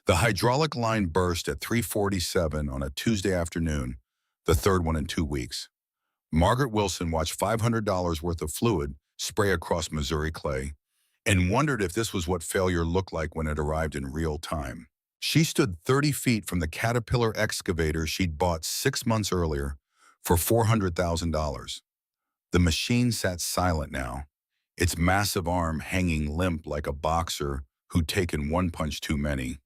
The hydraulic line burst at 3:47 on a Tuesday afternoon, the third one in 2 weeks. Margaret Wilson watched $500 worth of fluid spray across Missouri clay and wondered if this was what failure looked like when it arrived in real time. She stood 30 feet from the Caterpillar excavator she'd bought 6 months earlier for $400,000. The machine sat silent now, its massive arm hanging limp like a boxer who'd taken one punch too many.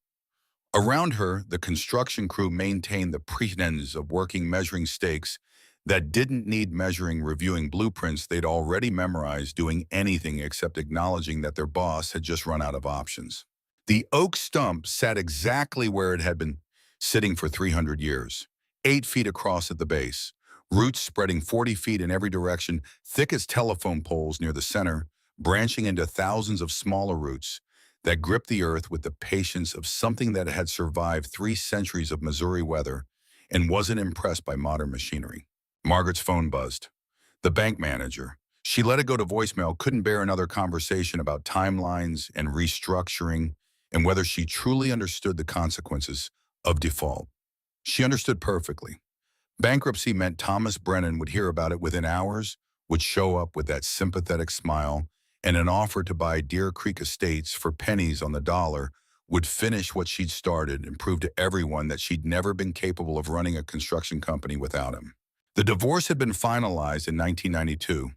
Around her, the construction crew maintained the pretense of working measuring stakes that didn't need measuring, reviewing blueprints they'd already memorized, doing anything except acknowledging that their boss had just run out of options. The oak stump sat exactly where it had been sitting for 300 years, 8 feet across at the base, roots spreading 40 feet in every direction, thick as telephone poles near the center, branching into thousands of smaller roots that gripped the earth with the patience of something that had survived 3 centuries of Missouri weather and wasn't impressed by modern machinery. Margaret's phone buzzed. The bank manager. She let it go to voicemail, couldn't bear another conversation about timelines and restructuring and whether she truly understood the consequences of default. She understood perfectly. Bankruptcy meant Thomas Brennan would hear about it within hours, would show up with that sympathetic smile, and an offer to buy Deer Creek Estates for pennies on the dollar, would finish what she'd started and prove to everyone that she'd never been capable of running a construction company without him. The divorce had been finalized in 1992.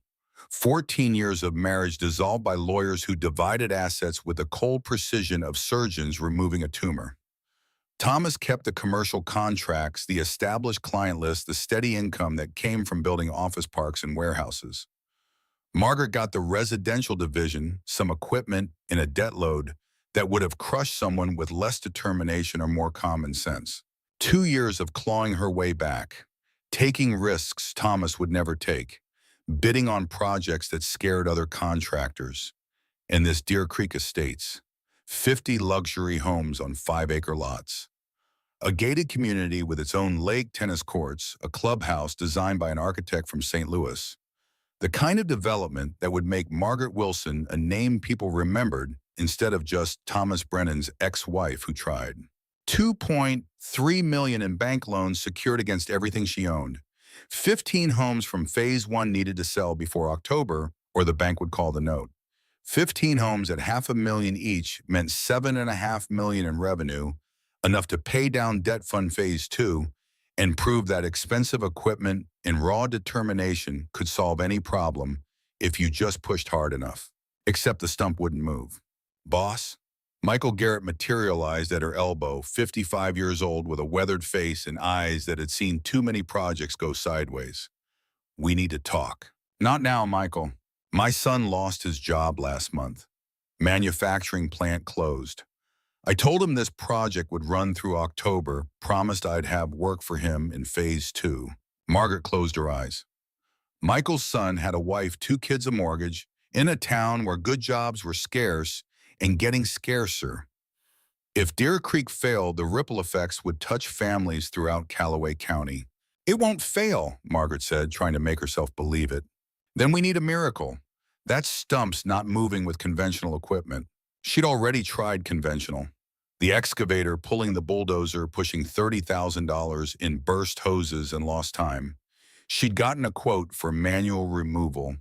14 years of marriage dissolved by lawyers who divided assets with the cold precision of surgeons removing a tumor. Thomas kept the commercial contracts, the established client list, the steady income that came from building office parks and warehouses. Margaret got the residential division, some equipment, and a debt load that would have crushed someone with less determination or more common sense. 2 years of clawing her way back, taking risks Thomas would never take, bidding on projects that scared other contractors, and this Deer Creek Estates, 50 luxury homes on 5-acre lots. A gated community with its own lake, tennis courts, a clubhouse designed by an architect from St. Louis. The kind of development that would make Margaret Wilson a name people remembered instead of just Thomas Brennan's ex-wife who tried. $2.3 million in bank loans secured against everything she owned. 15 homes from Phase 1 needed to sell before October, or the bank would call the note. 15 homes at $500,000 each meant $7.5 million in revenue, enough to pay down debt fund Phase 2 and prove that expensive equipment and raw determination could solve any problem if you just pushed hard enough. Except the stump wouldn't move. Boss? Michael Garrett materialized at her elbow, 55 years old with a weathered face and eyes that had seen too many projects go sideways. We need to talk. Not now, Michael. My son lost his job last month. Manufacturing plant closed. I told him this project would run through October, promised I'd have work for him in Phase 2. Margaret closed her eyes. Michael's son had a wife, 2 kids, a mortgage, in a town where good jobs were scarce and getting scarcer. If Deer Creek failed, the ripple effects would touch families throughout Callaway County. It won't fail, Margaret said, trying to make herself believe it. Then we need a miracle. That stump's not moving with conventional equipment. She'd already tried conventional. The excavator pulling the bulldozer, pushing $30,000 in burst hoses and lost time. She'd gotten a quote for manual removal.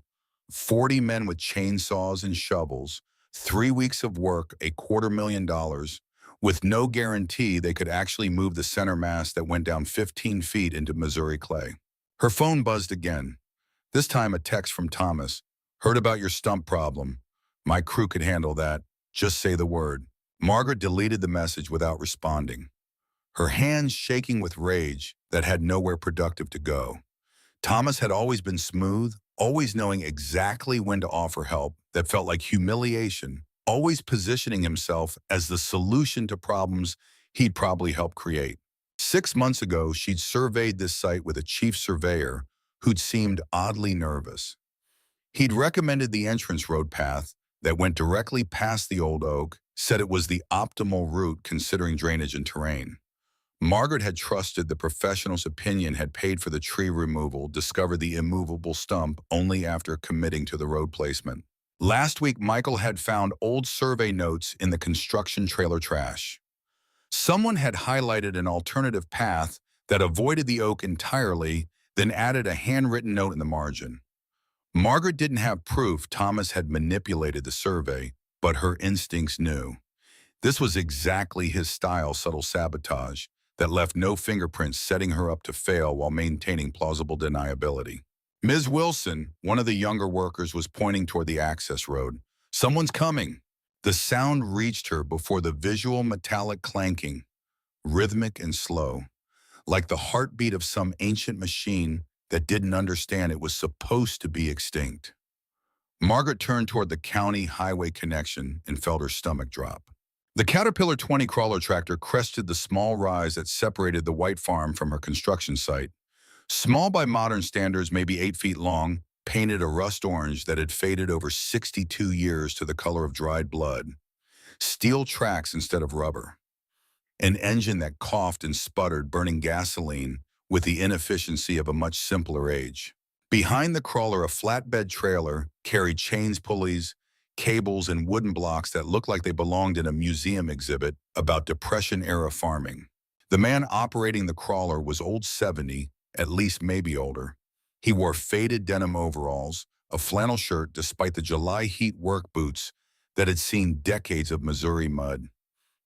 40 men with chainsaws and shovels, 3 weeks of work, $250,000, with no guarantee they could actually move the center mass that went down 15 feet into Missouri clay. Her phone buzzed again. This time a text from Thomas. Heard about your stump problem. My crew could handle that. Just say the word. Margaret deleted the message without responding, her hands shaking with rage that had nowhere productive to go. Thomas had always been smooth, always knowing exactly when to offer help that felt like humiliation, always positioning himself as the solution to problems he'd probably helped create. 6 months ago, she'd surveyed this site with a chief surveyor who'd seemed oddly nervous. He'd recommended the entrance road path that went directly past the old oak, said it was the optimal route considering drainage and terrain. Margaret had trusted the professional's opinion, had paid for the tree removal, discovered the immovable stump only after committing to the road placement. Last week, Michael had found old survey notes in the construction trailer trash. Someone had highlighted an alternative path that avoided the oak entirely, then added a handwritten note in the margin. Margaret didn't have proof Thomas had manipulated the survey, but her instincts knew. This was exactly his style, subtle sabotage, that left no fingerprints, setting her up to fail while maintaining plausible deniability. Ms. Wilson, one of the younger workers, was pointing toward the access road. "Someone's coming." The sound reached her before the visual metallic clanking, rhythmic and slow, like the heartbeat of some ancient machine that didn't understand it was supposed to be extinct. Margaret turned toward the county highway connection and felt her stomach drop. The Caterpillar 20 crawler tractor crested the small rise that separated the white farm from her construction site. Small by modern standards, maybe 8 feet long, painted a rust orange that had faded over 62 years to the color of dried blood. Steel tracks instead of rubber. An engine that coughed and sputtered, burning gasoline with the inefficiency of a much simpler age. Behind the crawler, a flatbed trailer carried chains, pulleys, cables, and wooden blocks that looked like they belonged in a museum exhibit about Depression-era farming. The man operating the crawler was old 70, at least maybe older. He wore faded denim overalls, a flannel shirt despite the July heat work boots that had seen decades of Missouri mud.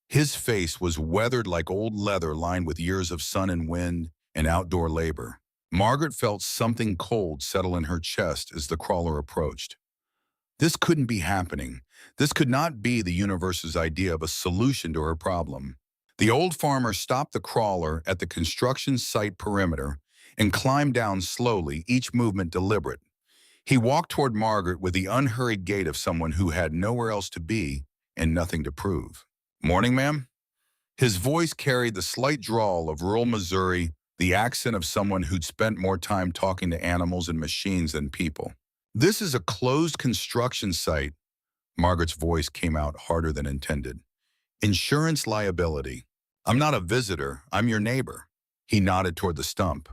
His face was weathered like old leather lined with years of sun and wind and outdoor labor. Margaret felt something cold settle in her chest as the crawler approached. This couldn't be happening. This could not be the universe's idea of a solution to her problem. The old farmer stopped the crawler at the construction site perimeter and climbed down slowly, each movement deliberate. He walked toward Margaret with the unhurried gait of someone who had nowhere else to be and nothing to prove. "Morning, ma'am?" His voice carried the slight drawl of rural Missouri, the accent of someone who'd spent more time talking to animals and machines than people. "This is a closed construction site." Margaret's voice came out harder than intended. "Insurance liability. I'm not a visitor, I'm your neighbor." He nodded toward the stump.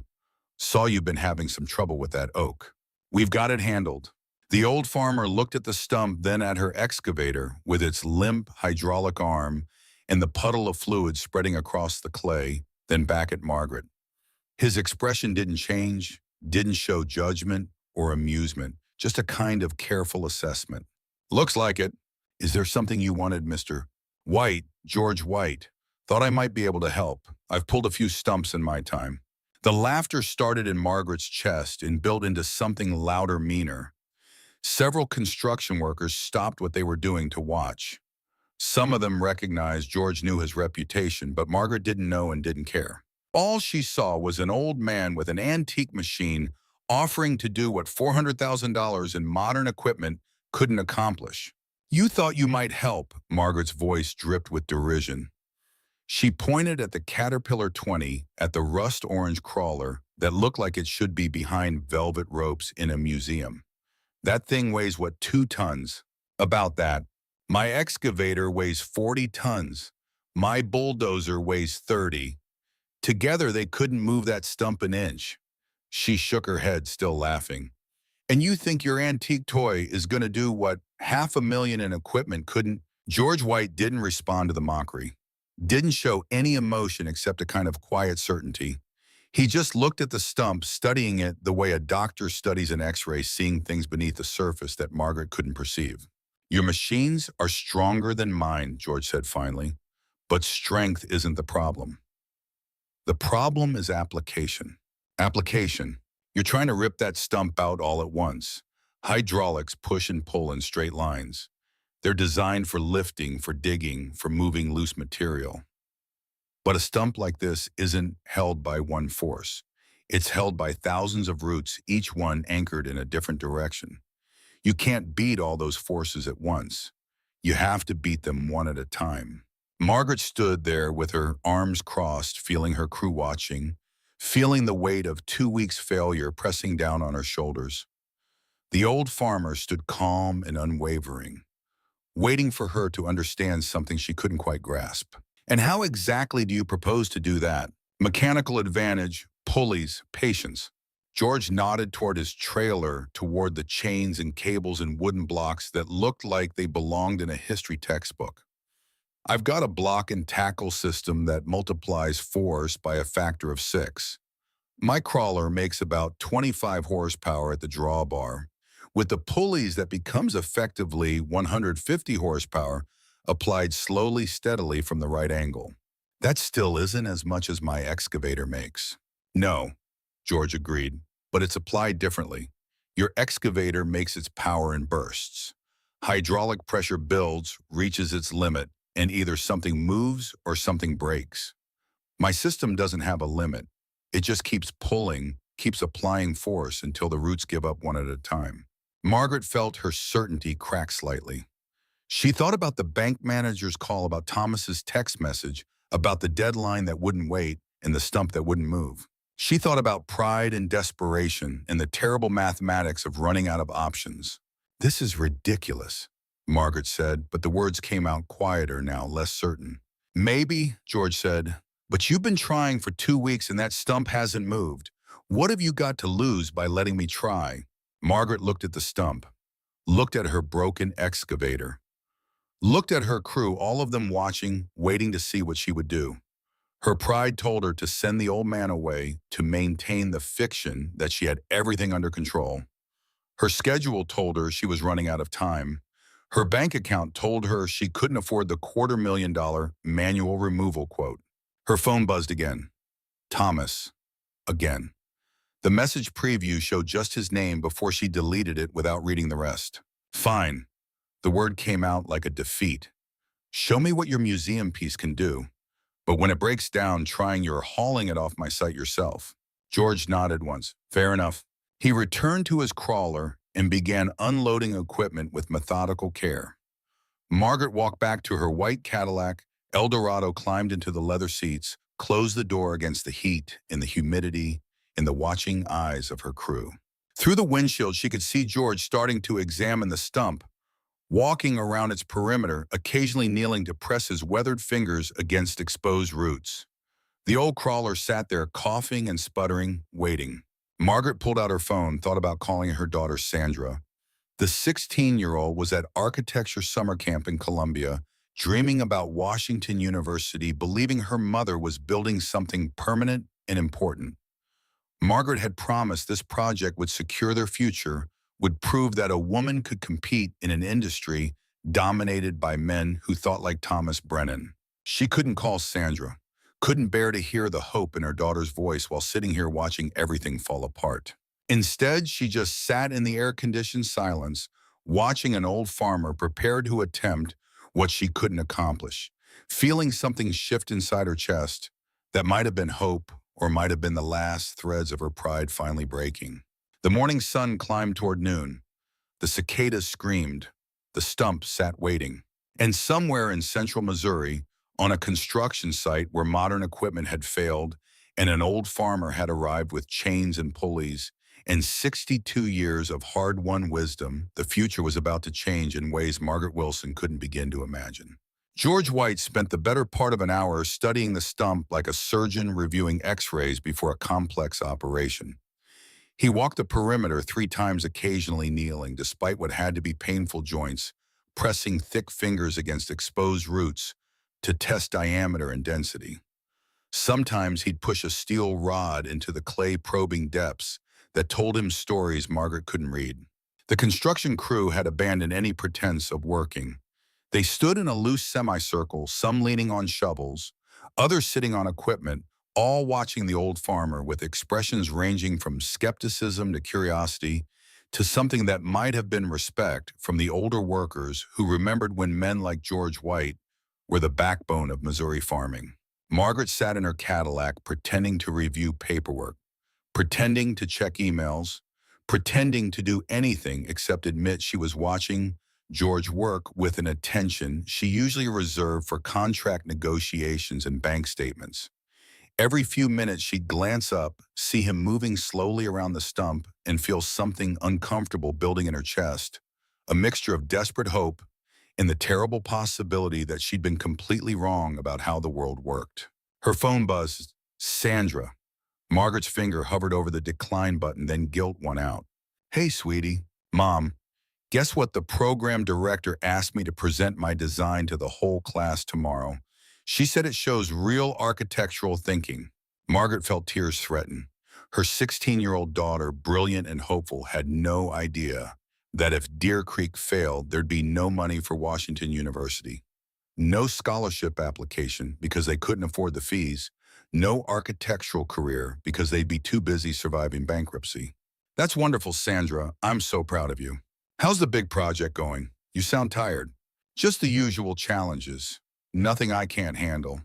"Saw you've been having some trouble with that oak. We've got it handled." The old farmer looked at the stump, then at her excavator with its limp hydraulic arm and the puddle of fluid spreading across the clay, then back at Margaret. His expression didn't change, didn't show judgment or amusement, just a kind of careful assessment. "Looks like it. Is there something you wanted, Mr. White, George White? Thought I might be able to help. I've pulled a few stumps in my time." The laughter started in Margaret's chest and built into something louder, meaner. Several construction workers stopped what they were doing to watch. Some of them recognized George knew his reputation, but Margaret didn't know and didn't care. All she saw was an old man with an antique machine offering to do what $400,000 in modern equipment couldn't accomplish. "You thought you might help," Margaret's voice dripped with derision. She pointed at the Caterpillar 20, at the rust-orange crawler that looked like it should be behind velvet ropes in a museum. "That thing weighs, what, 2 tons? About that. My excavator weighs 40 tons. My bulldozer weighs 30. Together, they couldn't move that stump an inch." She shook her head, still laughing. "And you think your antique toy is going to do what $500,000 in equipment couldn't?" George White didn't respond to the mockery. Didn't show any emotion except a kind of quiet certainty. He just looked at the stump, studying it the way a doctor studies an x-ray, seeing things beneath the surface that Margaret couldn't perceive. "Your machines are stronger than mine," George said finally, "but strength isn't the problem. The problem is application." Application. You're trying to rip that stump out all at once. Hydraulics push and pull in straight lines. They're designed for lifting, for digging, for moving loose material. But a stump like this isn't held by one force. It's held by thousands of roots, each one anchored in a different direction. You can't beat all those forces at once. You have to beat them one at a time. Margaret stood there with her arms crossed, feeling her crew watching, feeling the weight of 2 weeks' failure pressing down on her shoulders. The old farmer stood calm and unwavering, waiting for her to understand something she couldn't quite grasp. "And how exactly do you propose to do that?" "Mechanical advantage, pulleys, patience." George nodded toward his trailer, toward the chains and cables and wooden blocks that looked like they belonged in a history textbook. I've got a block and tackle system that multiplies force by a factor of 6. My crawler makes about 25 horsepower at the drawbar, with the pulleys that becomes effectively 150 horsepower applied slowly, steadily from the right angle. That still isn't as much as my excavator makes. No, George agreed, but it's applied differently. Your excavator makes its power in bursts. Hydraulic pressure builds, reaches its limit, and either something moves or something breaks. My system doesn't have a limit. It just keeps pulling, keeps applying force until the roots give up one at a time. Margaret felt her certainty crack slightly. She thought about the bank manager's call, about Thomas's text message, about the deadline that wouldn't wait and the stump that wouldn't move. She thought about pride and desperation and the terrible mathematics of running out of options. "This is ridiculous," Margaret said, but the words came out quieter now, less certain. "Maybe," George said, "but you've been trying for 2 weeks and that stump hasn't moved. What have you got to lose by letting me try?" Margaret looked at the stump, looked at her broken excavator, looked at her crew, all of them watching, waiting to see what she would do. Her pride told her to send the old man away, to maintain the fiction that she had everything under control. Her schedule told her she was running out of time. Her bank account told her she couldn't afford the $250,000 manual removal quote. Her phone buzzed again. Thomas. Again. The message preview showed just his name before she deleted it without reading the rest. "Fine." The word came out like a defeat. "Show me what your museum piece can do. But when it breaks down trying, you're hauling it off my site yourself." George nodded once. "Fair enough." He returned to his crawler and began unloading equipment with methodical care. Margaret walked back to her white Cadillac. Eldorado climbed into the leather seats, closed the door against the heat and the humidity and the watching eyes of her crew. Through the windshield, she could see George starting to examine the stump, walking around its perimeter, occasionally kneeling to press his weathered fingers against exposed roots. The old crawler sat there, coughing and sputtering, waiting. Margaret pulled out her phone, thought about calling her daughter Sandra. The 16-year-old was at architecture summer camp in Columbia, dreaming about Washington University, believing her mother was building something permanent and important. Margaret had promised this project would secure their future, would prove that a woman could compete in an industry dominated by men who thought like Thomas Brennan. She couldn't call Sandra, couldn't bear to hear the hope in her daughter's voice while sitting here watching everything fall apart. Instead, she just sat in the air-conditioned silence, watching an old farmer prepare to attempt what she couldn't accomplish, feeling something shift inside her chest that might have been hope or might have been the last threads of her pride finally breaking. The morning sun climbed toward noon. The cicadas screamed. The stump sat waiting. And somewhere in central Missouri, on a construction site where modern equipment had failed and an old farmer had arrived with chains and pulleys and 62 years of hard-won wisdom, the future was about to change in ways Margaret Wilson couldn't begin to imagine. George White spent the better part of an hour studying the stump like a surgeon reviewing x-rays before a complex operation. He walked the perimeter 3 times, occasionally kneeling, despite what had to be painful joints, pressing thick fingers against exposed roots to test diameter and density. Sometimes he'd push a steel rod into the clay-probing depths that told him stories Margaret couldn't read. The construction crew had abandoned any pretense of working. They stood in a loose semicircle, some leaning on shovels, others sitting on equipment, all watching the old farmer with expressions ranging from skepticism to curiosity to something that might have been respect from the older workers who remembered when men like George White were the backbone of Missouri farming. Margaret sat in her Cadillac pretending to review paperwork, pretending to check emails, pretending to do anything except admit she was watching George work with an attention she usually reserved for contract negotiations and bank statements. Every few minutes she'd glance up, see him moving slowly around the stump, and feel something uncomfortable building in her chest, a mixture of desperate hope and the terrible possibility that she'd been completely wrong about how the world worked. Her phone buzzed. Sandra. Margaret's finger hovered over the decline button, then guilt won out. "Hey, sweetie." "Mom." Guess what? The program director asked me to present my design to the whole class tomorrow. She said it shows real architectural thinking. Margaret felt tears threaten. Her 16-year-old daughter, brilliant and hopeful, had no idea that if Deer Creek failed, there'd be no money for Washington University. No scholarship application because they couldn't afford the fees. No architectural career because they'd be too busy surviving bankruptcy. That's wonderful, Sandra. I'm so proud of you. How's the big project going? You sound tired. Just the usual challenges. Nothing I can't handle.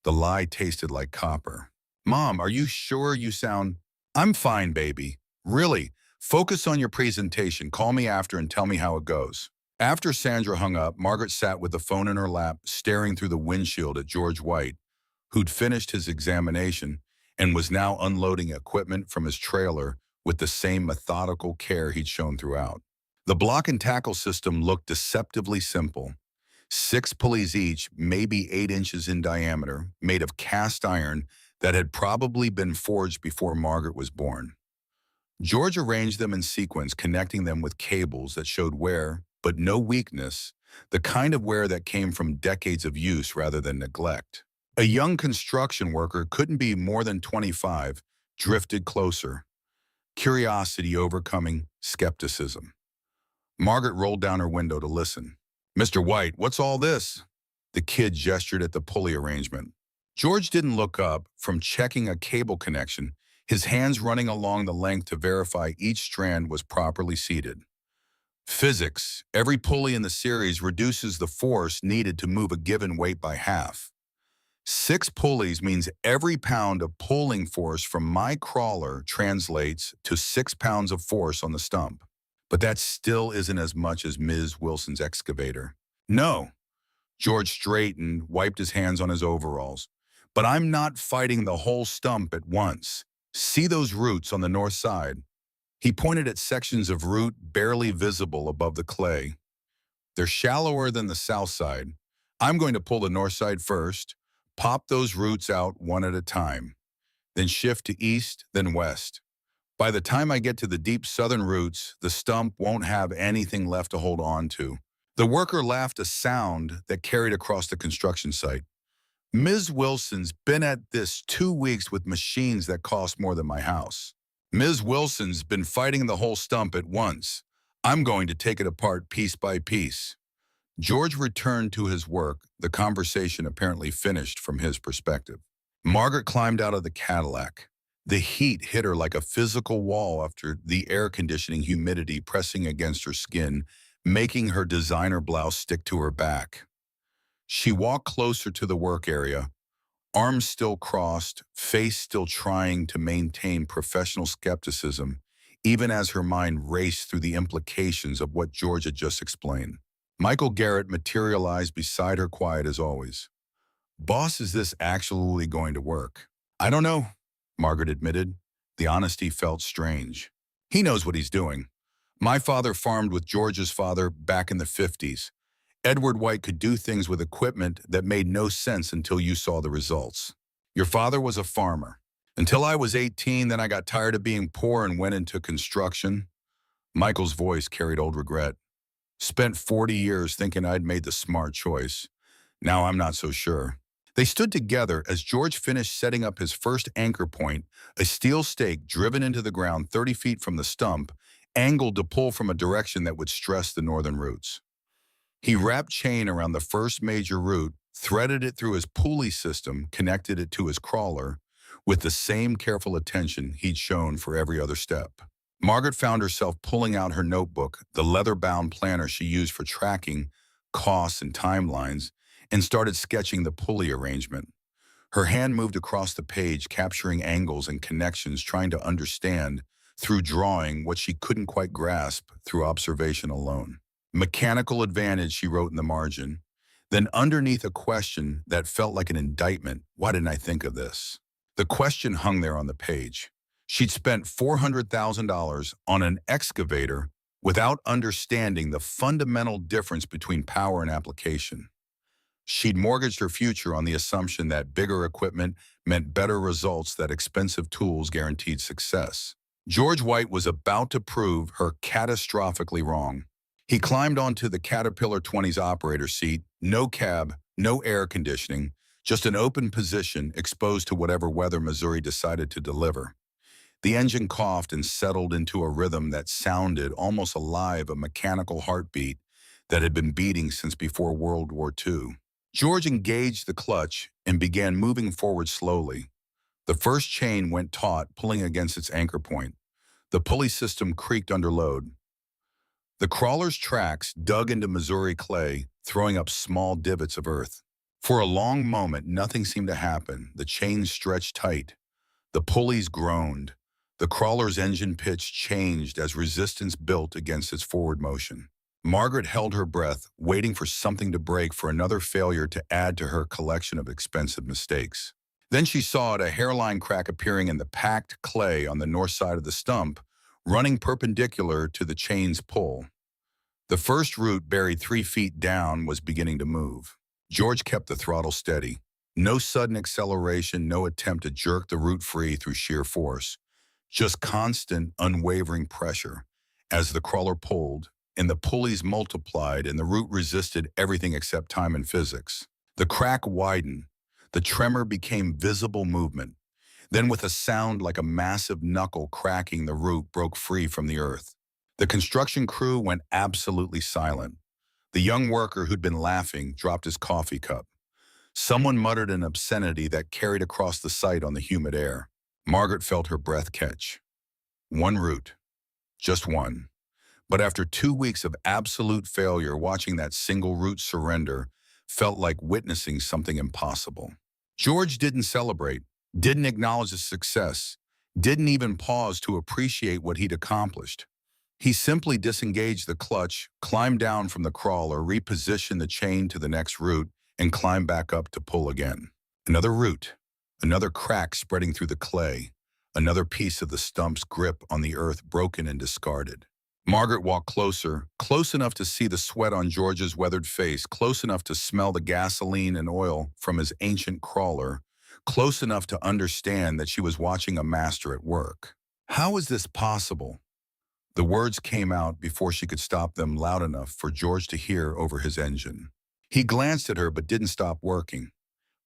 The lie tasted like copper. Mom, are you sure you sound... I'm fine, baby. Really, focus on your presentation. Call me after and tell me how it goes. After Sandra hung up, Margaret sat with the phone in her lap, staring through the windshield at George White, who'd finished his examination and was now unloading equipment from his trailer with the same methodical care he'd shown throughout. The block and tackle system looked deceptively simple. 6 pulleys each, maybe 8 inches in diameter, made of cast iron that had probably been forged before Margaret was born. George arranged them in sequence, connecting them with cables that showed wear, but no weakness, the kind of wear that came from decades of use rather than neglect. A young construction worker, couldn't be more than 25, drifted closer, curiosity overcoming skepticism. Margaret rolled down her window to listen. "Mr. White, what's all this?" The kid gestured at the pulley arrangement. George didn't look up from checking a cable connection, his hands running along the length to verify each strand was properly seated. Physics. Every pulley in the series reduces the force needed to move a given weight by half. 6 pulleys means every pound of pulling force from my crawler translates to 6 pounds of force on the stump. But that still isn't as much as Ms. Wilson's excavator. No. George straightened, wiped his hands on his overalls. But I'm not fighting the whole stump at once. See those roots on the north side? He pointed at sections of root barely visible above the clay. They're shallower than the south side. I'm going to pull the north side first, pop those roots out one at a time, then shift to east, then west. By the time I get to the deep southern roots, the stump won't have anything left to hold on to. The worker laughed, a sound that carried across the construction site. Ms. Wilson's been at this 2 weeks with machines that cost more than my house. Ms. Wilson's been fighting the whole stump at once. I'm going to take it apart piece by piece. George returned to his work, the conversation apparently finished from his perspective. Margaret climbed out of the Cadillac. The heat hit her like a physical wall after the air conditioning humidity pressing against her skin, making her designer blouse stick to her back. She walked closer to the work area, arms still crossed, face still trying to maintain professional skepticism, even as her mind raced through the implications of what George had just explained. Michael Garrett materialized beside her, quiet as always. "Boss, is this actually going to work?" "I don't know," Margaret admitted. The honesty felt strange. "He knows what he's doing. My father farmed with George's father back in the 50s. Edward White could do things with equipment that made no sense until you saw the results. Your father was a farmer. Until I was 18, then I got tired of being poor and went into construction." Michael's voice carried old regret. "Spent 40 years thinking I'd made the smart choice. Now I'm not so sure." They stood together as George finished setting up his first anchor point, a steel stake driven into the ground 30 feet from the stump, angled to pull from a direction that would stress the northern roots. He wrapped chain around the first major root, threaded it through his pulley system, connected it to his crawler, with the same careful attention he'd shown for every other step. Margaret found herself pulling out her notebook, the leather-bound planner she used for tracking costs and timelines, and started sketching the pulley arrangement. Her hand moved across the page, capturing angles and connections, trying to understand, through drawing, what she couldn't quite grasp through observation alone. "Mechanical advantage," she wrote in the margin. Then underneath a question that felt like an indictment, "Why didn't I think of this?" The question hung there on the page. She'd spent $400,000 on an excavator without understanding the fundamental difference between power and application. She'd mortgaged her future on the assumption that bigger equipment meant better results, that expensive tools guaranteed success. George White was about to prove her catastrophically wrong. He climbed onto the Caterpillar 20's operator seat, no cab, no air conditioning, just an open position exposed to whatever weather Missouri decided to deliver. The engine coughed and settled into a rhythm that sounded almost alive, a mechanical heartbeat that had been beating since before World War II. George engaged the clutch and began moving forward slowly. The first chain went taut, pulling against its anchor point. The pulley system creaked under load. The crawler's tracks dug into Missouri clay, throwing up small divots of earth. For a long moment, nothing seemed to happen. The chains stretched tight. The pulleys groaned. The crawler's engine pitch changed as resistance built against its forward motion. Margaret held her breath, waiting for something to break, for another failure to add to her collection of expensive mistakes. Then she saw it, a hairline crack appearing in the packed clay on the north side of the stump, running perpendicular to the chain's pull. The first root, buried 3 feet down, was beginning to move. George kept the throttle steady. No sudden acceleration, no attempt to jerk the root free through sheer force. Just constant, unwavering pressure. As the crawler pulled, and the pulleys multiplied, and the root resisted everything except time and physics. The crack widened. The tremor became visible movement. Then, with a sound like a massive knuckle cracking, the root broke free from the earth. The construction crew went absolutely silent. The young worker who'd been laughing dropped his coffee cup. Someone muttered an obscenity that carried across the site on the humid air. Margaret felt her breath catch. One root. Just one. But after 2 weeks of absolute failure, watching that single root surrender felt like witnessing something impossible. George didn't celebrate, didn't acknowledge the success, didn't even pause to appreciate what he'd accomplished. He simply disengaged the clutch, climbed down from the crawler, repositioned the chain to the next root, and climbed back up to pull again. Another root, another crack spreading through the clay, another piece of the stump's grip on the earth broken and discarded. Margaret walked closer, close enough to see the sweat on George's weathered face, close enough to smell the gasoline and oil from his ancient crawler, close enough to understand that she was watching a master at work. How is this possible? The words came out before she could stop them, loud enough for George to hear over his engine. He glanced at her but didn't stop working.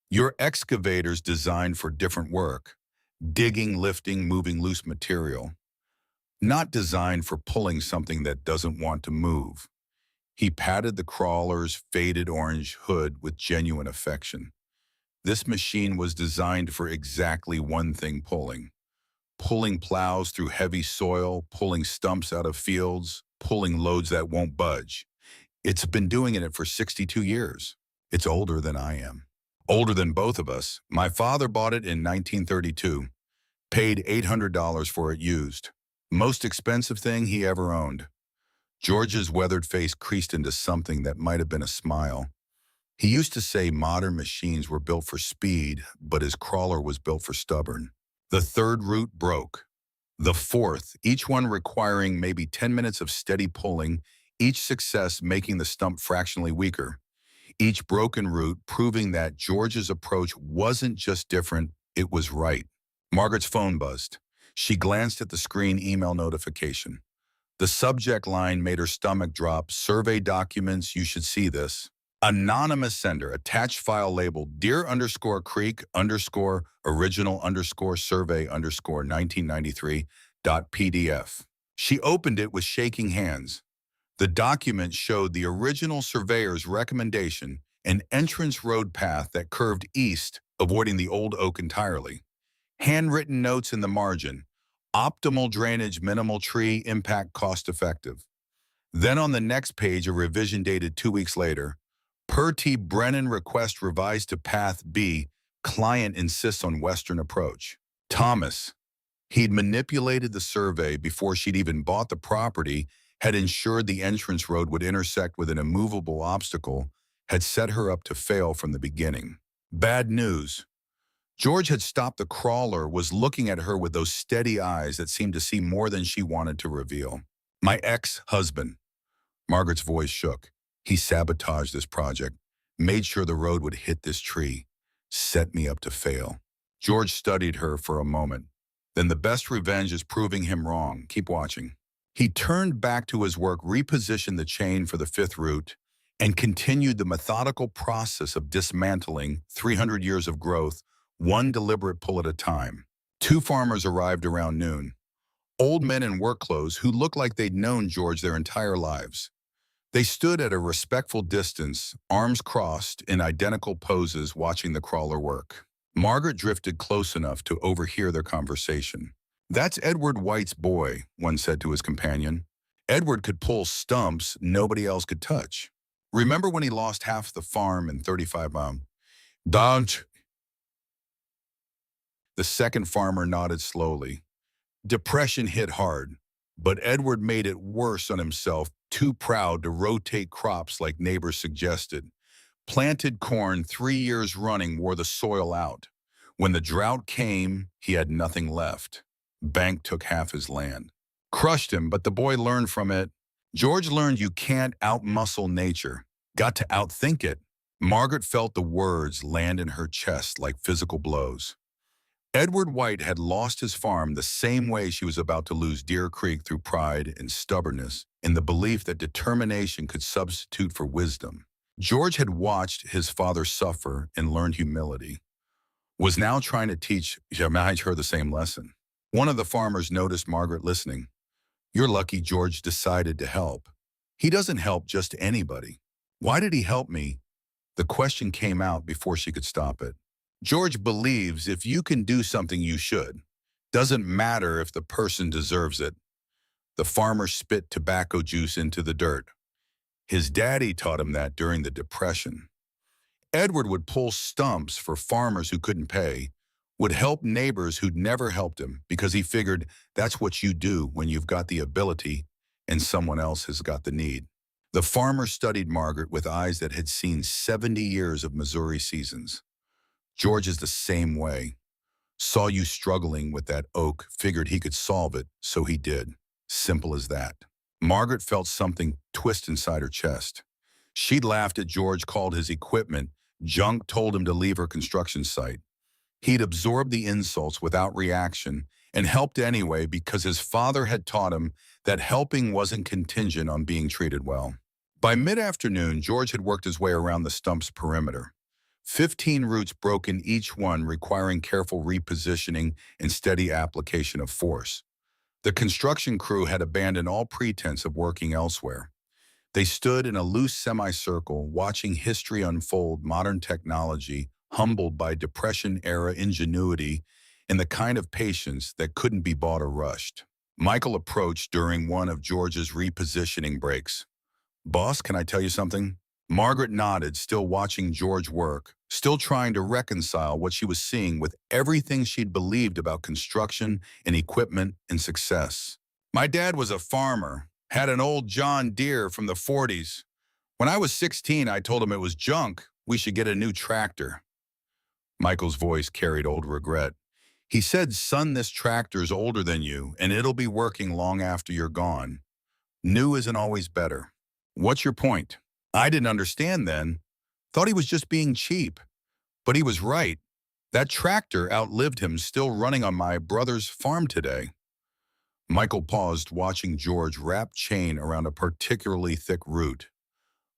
Your excavator's designed for different work. Digging, lifting, moving loose material. Not designed for pulling something that doesn't want to move. He patted the crawler's faded orange hood with genuine affection. This machine was designed for exactly one thing: pulling. Pulling plows through heavy soil, pulling stumps out of fields, pulling loads that won't budge. It's been doing it for 62 years. It's older than I am. Older than both of us. My father bought it in 1932. Paid $800 for it used. Most expensive thing he ever owned. George's weathered face creased into something that might have been a smile. He used to say modern machines were built for speed, but his crawler was built for stubborn. The third root broke. The fourth, each one requiring maybe 10 minutes of steady pulling, each success making the stump fractionally weaker. Each broken root proving that George's approach wasn't just different, it was right. Margaret's phone buzzed. She glanced at the screen email notification. The subject line made her stomach drop. Survey documents, you should see this. Anonymous sender, attached file labeled dear_creek_original_survey_1993.pdf. She opened it with shaking hands. The document showed the original surveyor's recommendation, an entrance road path that curved east, avoiding the old oak entirely. Handwritten notes in the margin: optimal drainage, minimal tree impact, cost effective. Then on the next page, a revision dated 2 weeks later. Per T. Brennan, request revised to path B. Client insists on western approach. Thomas. He'd manipulated the survey before she'd even bought the property, had ensured the entrance road would intersect with an immovable obstacle, had set her up to fail from the beginning. Bad news. George had stopped the crawler, was looking at her with those steady eyes that seemed to see more than she wanted to reveal. My ex-husband. Margaret's voice shook. He sabotaged this project, made sure the road would hit this tree, set me up to fail. George studied her for a moment. Then the best revenge is proving him wrong. Keep watching. He turned back to his work, repositioned the chain for the fifth root, and continued the methodical process of dismantling 300 years of growth, one deliberate pull at a time. Two farmers arrived around noon, old men in work clothes who looked like they'd known George their entire lives. They stood at a respectful distance, arms crossed in identical poses, watching the crawler work. Margaret drifted close enough to overhear their conversation. "That's Edward White's boy," one said to his companion. "Edward could pull stumps nobody else could touch. Remember when he lost half the farm in 35 miles? Don't." The second farmer nodded slowly. Depression hit hard, but Edward made it worse on himself, too proud to rotate crops like neighbors suggested. Planted corn 3 years running, wore the soil out. When the drought came, he had nothing left. Bank took half his land. Crushed him, but the boy learned from it. George learned you can't outmuscle nature. Got to outthink it. Margaret felt the words land in her chest like physical blows. Edward White had lost his farm the same way she was about to lose Deer Creek, through pride and stubbornness, in the belief that determination could substitute for wisdom. George had watched his father suffer and learned humility, was now trying to teach her the same lesson. One of the farmers noticed Margaret listening. "You're lucky George decided to help. He doesn't help just anybody." "Why did he help me?" The question came out before she could stop it. "George believes if you can do something, you should. Doesn't matter if the person deserves it." The farmer spit tobacco juice into the dirt. His daddy taught him that during the Depression. Edward would pull stumps for farmers who couldn't pay, would help neighbors who'd never helped him, because he figured that's what you do when you've got the ability and someone else has got the need. The farmer studied Margaret with eyes that had seen 70 years of Missouri seasons. "George is the same way. Saw you struggling with that oak, figured he could solve it, so he did. Simple as that." Margaret felt something twist inside her chest. She'd laughed at George, called his equipment junk, told him to leave her construction site. He'd absorbed the insults without reaction and helped anyway because his father had taught him that helping wasn't contingent on being treated well. By mid-afternoon, George had worked his way around the stump's perimeter. 15 roots broken, each one requiring careful repositioning and steady application of force. The construction crew had abandoned all pretense of working elsewhere. They stood in a loose semicircle, watching history unfold, modern technology, humbled by Depression-era ingenuity and the kind of patience that couldn't be bought or rushed. Michael approached during one of George's repositioning breaks. "Boss, can I tell you something?" Margaret nodded, still watching George work, still trying to reconcile what she was seeing with everything she'd believed about construction and equipment and success. "My dad was a farmer, had an old John Deere from the 40s. When I was 16, I told him it was junk. We should get a new tractor." Michael's voice carried old regret. He said, "Son, this tractor's older than you, and it'll be working long after you're gone. New isn't always better." "What's your point?" I didn't understand then. Thought he was just being cheap. But he was right. That tractor outlived him, still running on my brother's farm today. Michael paused, watching George wrap chain around a particularly thick root.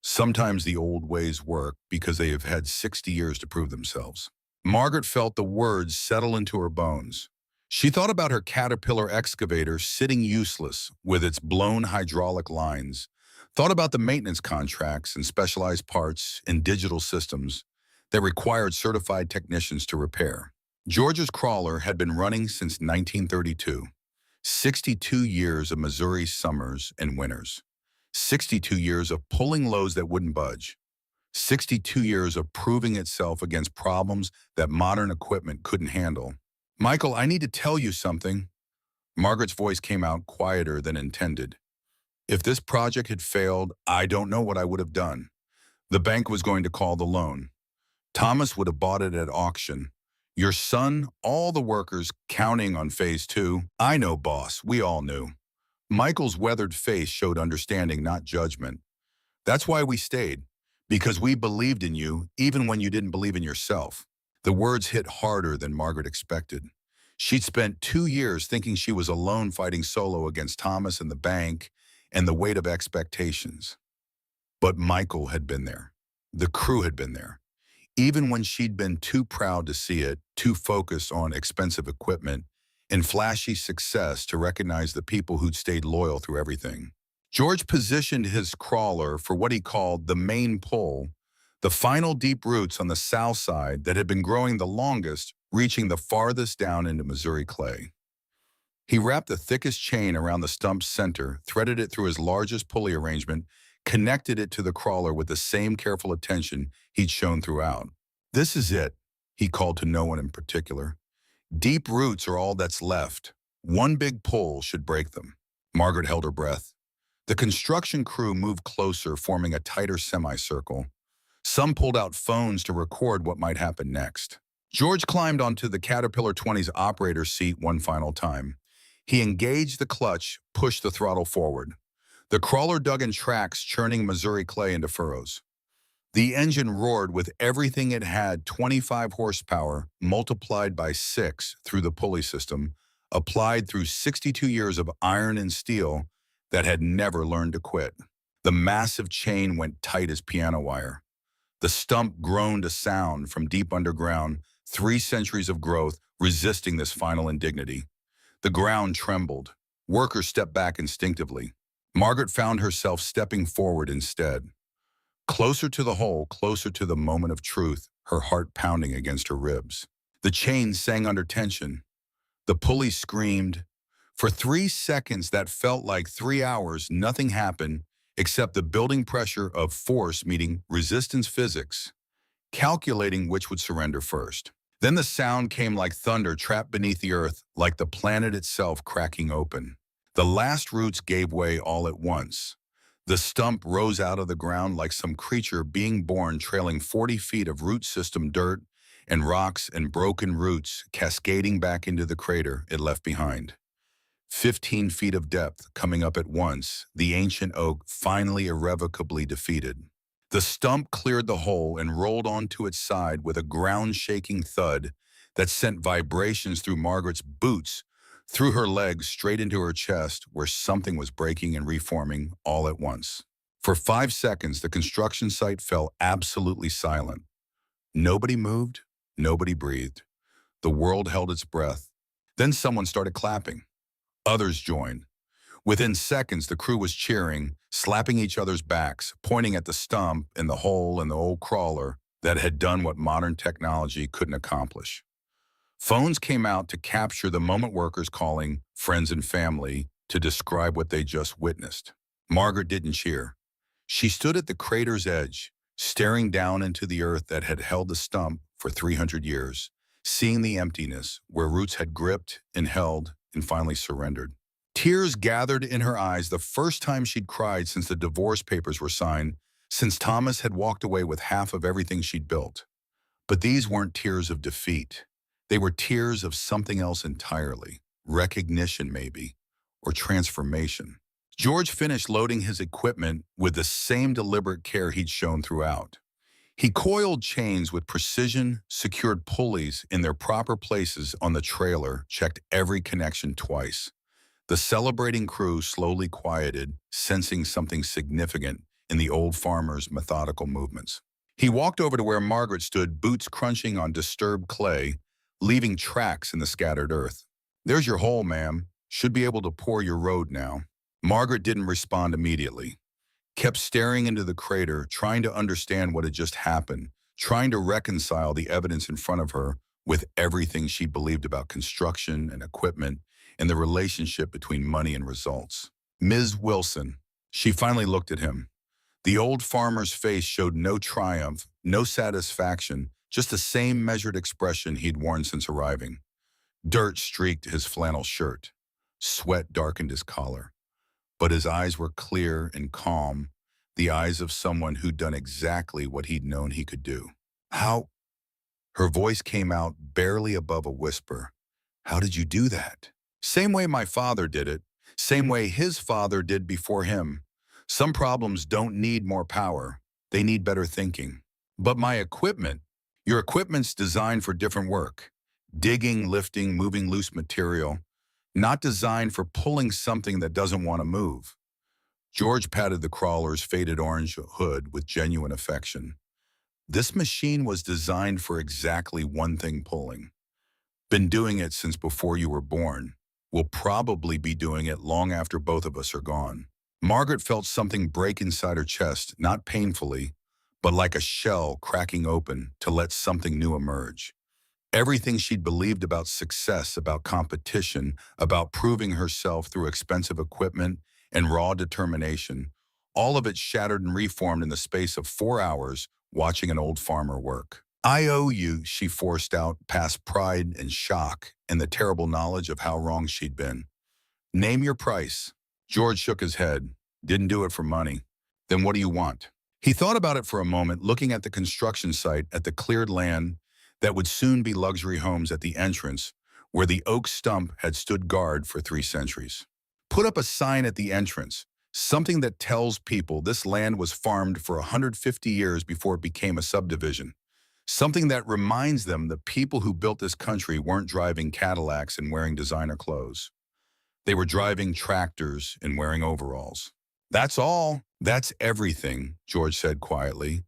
Sometimes the old ways work because they have had 60 years to prove themselves. Margaret felt the words settle into her bones. She thought about her Caterpillar excavator sitting useless with its blown hydraulic lines, thought about the maintenance contracts and specialized parts and digital systems that required certified technicians to repair. George's crawler had been running since 1932. 62 years of Missouri summers and winters. 62 years of pulling loads that wouldn't budge. 62 years of proving itself against problems that modern equipment couldn't handle. "Michael, I need to tell you something." Margaret's voice came out quieter than intended. "If this project had failed, I don't know what I would have done. The bank was going to call the loan. Thomas would have bought it at auction. Your son, all the workers counting on phase 2. I know, boss, we all knew." Michael's weathered face showed understanding, not judgment. "That's why we stayed, because we believed in you even when you didn't believe in yourself." The words hit harder than Margaret expected. She'd spent 2 years thinking she was alone fighting solo against Thomas and the bank and the weight of expectations. But Michael had been there. The crew had been there. Even when she'd been too proud to see it, too focused on expensive equipment and flashy success to recognize the people who'd stayed loyal through everything. George positioned his crawler for what he called the main pull, the final deep roots on the south side that had been growing the longest, reaching the farthest down into Missouri clay. He wrapped the thickest chain around the stump's center, threaded it through his largest pulley arrangement, connected it to the crawler with the same careful attention he'd shown throughout. "This is it," he called to no one in particular. "Deep roots are all that's left. One big pull should break them." Margaret held her breath. The construction crew moved closer, forming a tighter semicircle. Some pulled out phones to record what might happen next. George climbed onto the Caterpillar 20's operator's seat one final time. He engaged the clutch, pushed the throttle forward. The crawler dug in tracks, churning Missouri clay into furrows. The engine roared with everything it had, 25 horsepower multiplied by 6 through the pulley system, applied through 62 years of iron and steel that had never learned to quit. The massive chain went tight as piano wire. The stump groaned a sound from deep underground, 3 centuries of growth resisting this final indignity. The ground trembled. Workers stepped back instinctively. Margaret found herself stepping forward instead. Closer to the hole, closer to the moment of truth, her heart pounding against her ribs. The chain sang under tension. The pulley screamed. For 3 seconds that felt like 3 hours, nothing happened except the building pressure of force meeting resistance physics, calculating which would surrender first. Then the sound came like thunder trapped beneath the earth, like the planet itself cracking open. The last roots gave way all at once. The stump rose out of the ground like some creature being born, trailing 40 feet of root system dirt and rocks and broken roots cascading back into the crater it left behind. 15 feet of depth coming up at once, the ancient oak finally irrevocably defeated. The stump cleared the hole and rolled onto its side with a ground-shaking thud that sent vibrations through Margaret's boots, through her legs, straight into her chest, where something was breaking and reforming all at once. For 5 seconds, the construction site fell absolutely silent. Nobody moved, nobody breathed. The world held its breath. Then someone started clapping. Others joined. Within seconds, the crew was cheering, slapping each other's backs, pointing at the stump and the hole in the old crawler that had done what modern technology couldn't accomplish. Phones came out to capture the moment, workers calling friends and family to describe what they just witnessed. Margaret didn't cheer. She stood at the crater's edge, staring down into the earth that had held the stump for 300 years, seeing the emptiness where roots had gripped and held and finally surrendered. Tears gathered in her eyes, the first time she'd cried since the divorce papers were signed, since Thomas had walked away with half of everything she'd built. But these weren't tears of defeat. They were tears of something else entirely. Recognition, maybe, or transformation. George finished loading his equipment with the same deliberate care he'd shown throughout. He coiled chains with precision, secured pulleys in their proper places on the trailer, checked every connection twice. The celebrating crew slowly quieted, sensing something significant in the old farmer's methodical movements. He walked over to where Margaret stood, boots crunching on disturbed clay, leaving tracks in the scattered earth. "There's your hole, ma'am. Should be able to pour your road now." Margaret didn't respond immediately. Kept staring into the crater, trying to understand what had just happened, trying to reconcile the evidence in front of her with everything she believed about construction and equipment and the relationship between money and results. "Ms. Wilson." She finally looked at him. The old farmer's face showed no triumph, no satisfaction, just the same measured expression he'd worn since arriving. Dirt streaked his flannel shirt. Sweat darkened his collar. But his eyes were clear and calm, the eyes of someone who'd done exactly what he'd known he could do. "How?" Her voice came out barely above a whisper. "How did you do that?" "Same way my father did it. Same way his father did before him. Some problems don't need more power. They need better thinking." "But my equipment." "Your equipment's designed for different work. Digging, lifting, moving loose material, not designed for pulling something that doesn't want to move. George patted the crawler's faded orange hood with genuine affection. This machine was designed for exactly one thing: pulling. Been doing it since before you were born. Will probably be doing it long after both of us are gone. Margaret felt something break inside her chest, not painfully, but like a shell cracking open to let something new emerge. Everything she'd believed about success, about competition, about proving herself through expensive equipment and raw determination, all of it shattered and reformed in the space of 4 hours watching an old farmer work. "I owe you," she forced out, past pride and shock and the terrible knowledge of how wrong she'd been. "Name your price." George shook his head. "Didn't do it for money." "Then what do you want?" He thought about it for a moment, looking at the construction site, at the cleared land that would soon be luxury homes at the entrance, where the oak stump had stood guard for 3 centuries. "Put up a sign at the entrance, something that tells people this land was farmed for 150 years before it became a subdivision. Something that reminds them the people who built this country weren't driving Cadillacs and wearing designer clothes. They were driving tractors and wearing overalls." "That's all." "That's everything," George said quietly,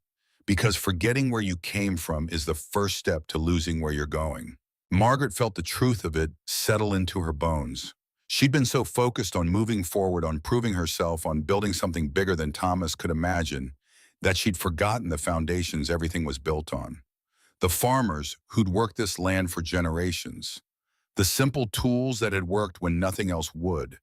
"because forgetting where you came from is the first step to losing where you're going." Margaret felt the truth of it settle into her bones. She'd been so focused on moving forward, on proving herself, on building something bigger than Thomas could imagine, that she'd forgotten the foundations everything was built on. The farmers who'd worked this land for generations. The simple tools that had worked when nothing else would.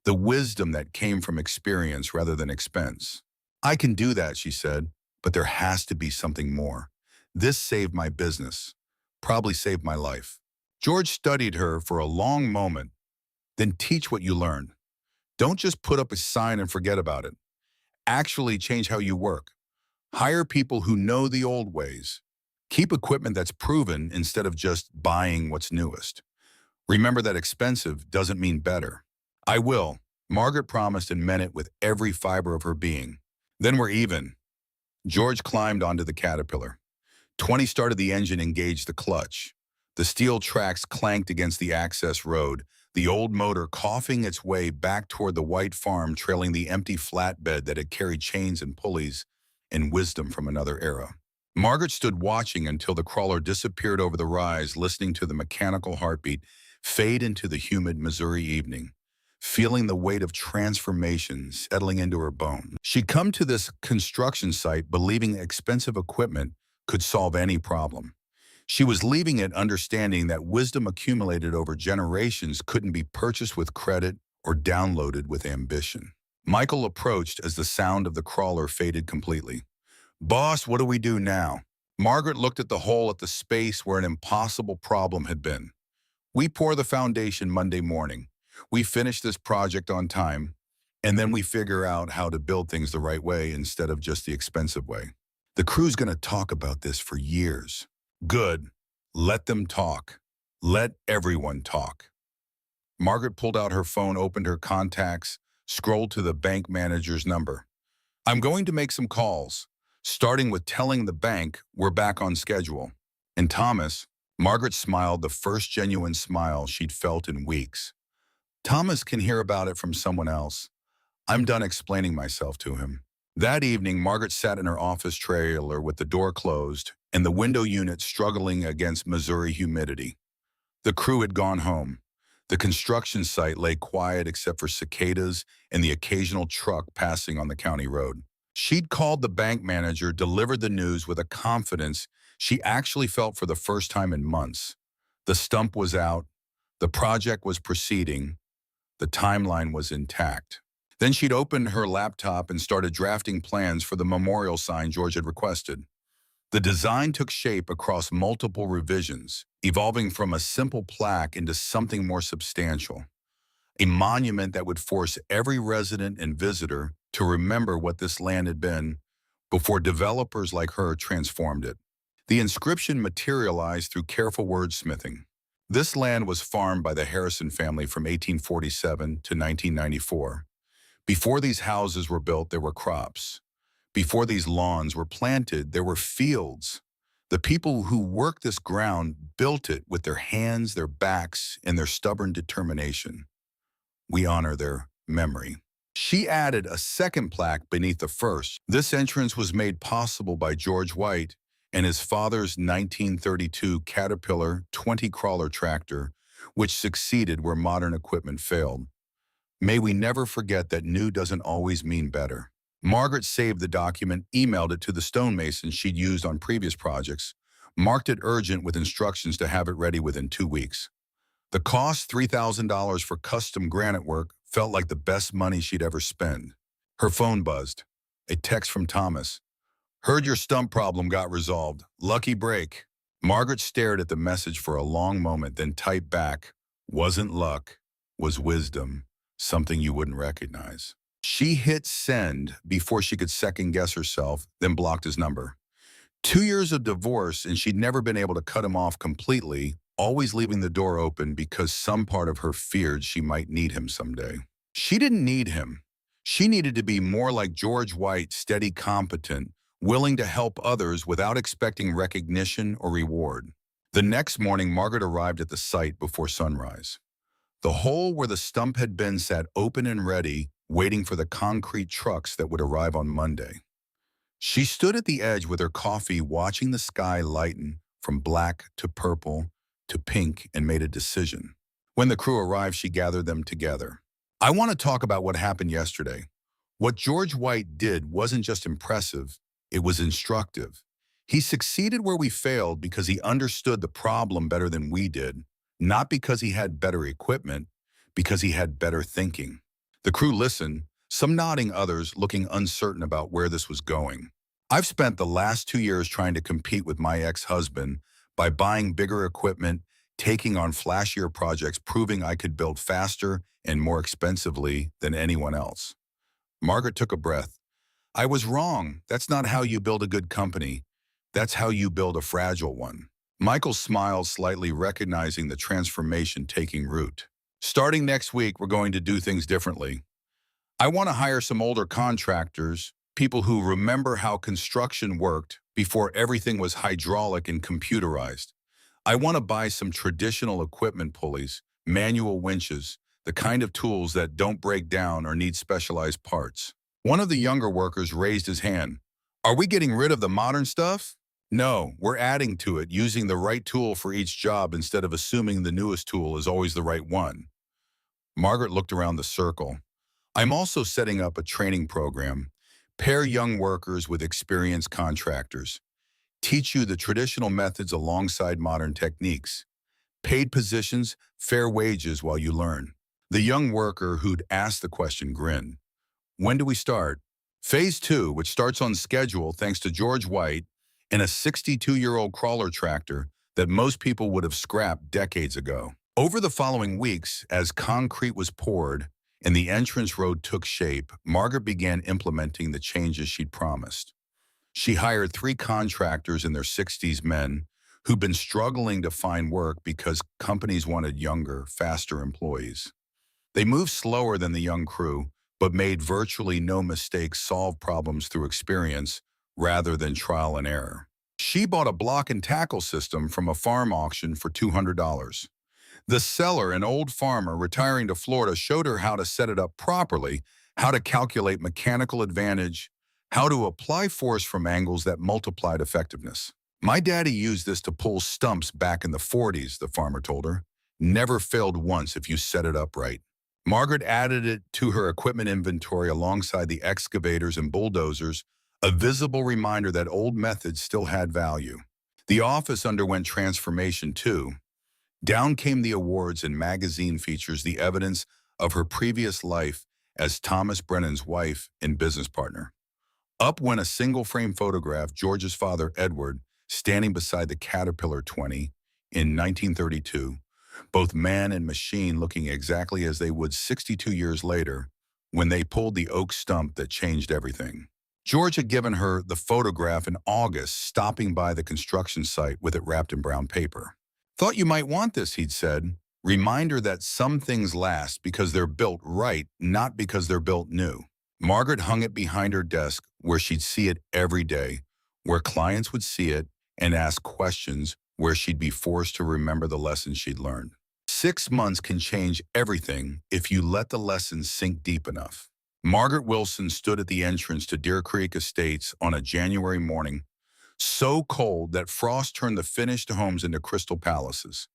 The wisdom that came from experience rather than expense. "I can do that," she said, "but there has to be something more. This saved my business. Probably saved my life." George studied her for a long moment. "Then teach what you learned. Don't just put up a sign and forget about it. Actually change how you work. Hire people who know the old ways. Keep equipment that's proven instead of just buying what's newest. Remember that expensive doesn't mean better." "I will," Margaret promised and meant it with every fiber of her being. "Then we're even." George climbed onto the Caterpillar. 20 started the engine, engaged the clutch. The steel tracks clanked against the access road, the old motor coughing its way back toward the white farm, trailing the empty flatbed that had carried chains and pulleys and wisdom from another era. Margaret stood watching until the crawler disappeared over the rise, listening to the mechanical heartbeat fade into the humid Missouri evening, feeling the weight of transformation settling into her bones. She'd come to this construction site believing expensive equipment could solve any problem. She was leaving it understanding that wisdom accumulated over generations couldn't be purchased with credit or downloaded with ambition. Michael approached as the sound of the crawler faded completely. "Boss, what do we do now?" Margaret looked at the hole, at the space where an impossible problem had been. "We pour the foundation Monday morning. We finish this project on time, and then we figure out how to build things the right way instead of just the expensive way. The crew's going to talk about this for years." "Good. Let them talk. Let everyone talk." Margaret pulled out her phone, opened her contacts, scrolled to the bank manager's number. "I'm going to make some calls, starting with telling the bank we're back on schedule. And Thomas," Margaret smiled, the first genuine smile she'd felt in weeks. "Thomas can hear about it from someone else. I'm done explaining myself to him." That evening, Margaret sat in her office trailer with the door closed and the window unit struggling against Missouri humidity. The crew had gone home. The construction site lay quiet except for cicadas and the occasional truck passing on the county road. She'd called the bank manager, delivered the news with a confidence she actually felt for the first time in months. The stump was out. The project was proceeding. The timeline was intact. Then she'd opened her laptop and started drafting plans for the memorial sign George had requested. The design took shape across multiple revisions, evolving from a simple plaque into something more substantial. A monument that would force every resident and visitor to remember what this land had been before developers like her transformed it. The inscription materialized through careful wordsmithing. This land was farmed by the Harrison family from 1847 to 1994. Before these houses were built, there were crops. Before these lawns were planted, there were fields. The people who worked this ground built it with their hands, their backs, and their stubborn determination. We honor their memory. She added a second plaque beneath the first. This entrance was made possible by George White and his father's 1932 Caterpillar 20-crawler tractor, which succeeded where modern equipment failed. May we never forget that new doesn't always mean better. Margaret saved the document, emailed it to the stonemason she'd used on previous projects, marked it urgent with instructions to have it ready within 2 weeks. The cost, $3,000 for custom granite work, felt like the best money she'd ever spent. Her phone buzzed. A text from Thomas. Heard your stump problem got resolved. Lucky break. Margaret stared at the message for a long moment, then typed back, wasn't luck, was wisdom, something you wouldn't recognize. She hit send before she could second-guess herself, then blocked his number. 2 years of divorce, and she'd never been able to cut him off completely, always leaving the door open because some part of her feared she might need him someday. She didn't need him. She needed to be more like George White, steady, competent, willing to help others without expecting recognition or reward. The next morning, Margaret arrived at the site before sunrise. The hole where the stump had been sat open and ready, waiting for the concrete trucks that would arrive on Monday. She stood at the edge with her coffee, watching the sky lighten from black to purple to pink, and made a decision. When the crew arrived, she gathered them together. I want to talk about what happened yesterday. What George White did wasn't just impressive, it was instructive. He succeeded where we failed because he understood the problem better than we did, not because he had better equipment, because he had better thinking. The crew listened, some nodding, others looking uncertain about where this was going. I've spent the last 2 years trying to compete with my ex-husband by buying bigger equipment, taking on flashier projects, proving I could build faster and more expensively than anyone else. Margaret took a breath. I was wrong. That's not how you build a good company. That's how you build a fragile one. Michael smiled slightly, recognizing the transformation taking root. Starting next week, we're going to do things differently. I want to hire some older contractors, people who remember how construction worked before everything was hydraulic and computerized. I want to buy some traditional equipment, pulleys, manual winches, the kind of tools that don't break down or need specialized parts. One of the younger workers raised his hand. Are we getting rid of the modern stuff? No, we're adding to it, using the right tool for each job instead of assuming the newest tool is always the right one. Margaret looked around the circle. I'm also setting up a training program. Pair young workers with experienced contractors. Teach you the traditional methods alongside modern techniques. Paid positions, fair wages while you learn. The young worker who'd asked the question grinned. When do we start? Phase 2, which starts on schedule thanks to George White and a 62-year-old crawler tractor that most people would have scrapped decades ago. Over the following weeks, as concrete was poured and the entrance road took shape, Margaret began implementing the changes she'd promised. She hired 3 contractors in their 60s, men who'd been struggling to find work because companies wanted younger, faster employees. They moved slower than the young crew, but made virtually no mistakes, solve problems through experience rather than trial and error. She bought a block and tackle system from a farm auction for $200. The seller, an old farmer retiring to Florida, showed her how to set it up properly, how to calculate mechanical advantage, how to apply force from angles that multiplied effectiveness. My daddy used this to pull stumps back in the 40s, the farmer told her. Never failed once if you set it up right. Margaret added it to her equipment inventory alongside the excavators and bulldozers, a visible reminder that old methods still had value. The office underwent transformation too. Down came the awards and magazine features, the evidence of her previous life as Thomas Brennan's wife and business partner. Up went a single-frame photograph, George's father, Edward, standing beside the Caterpillar 20 in 1932, both man and machine looking exactly as they would 62 years later when they pulled the oak stump that changed everything. George had given her the photograph in August, stopping by the construction site with it wrapped in brown paper. Thought you might want this, he'd said. Reminder that some things last because they're built right, not because they're built new. Margaret hung it behind her desk where she'd see it every day, where clients would see it, and ask questions where she'd be forced to remember the lessons she'd learned. 6 months can change everything if you let the lessons sink deep enough. Margaret Wilson stood at the entrance to Deer Creek Estates on a January morning, so cold that frost turned the finished homes into crystal palaces.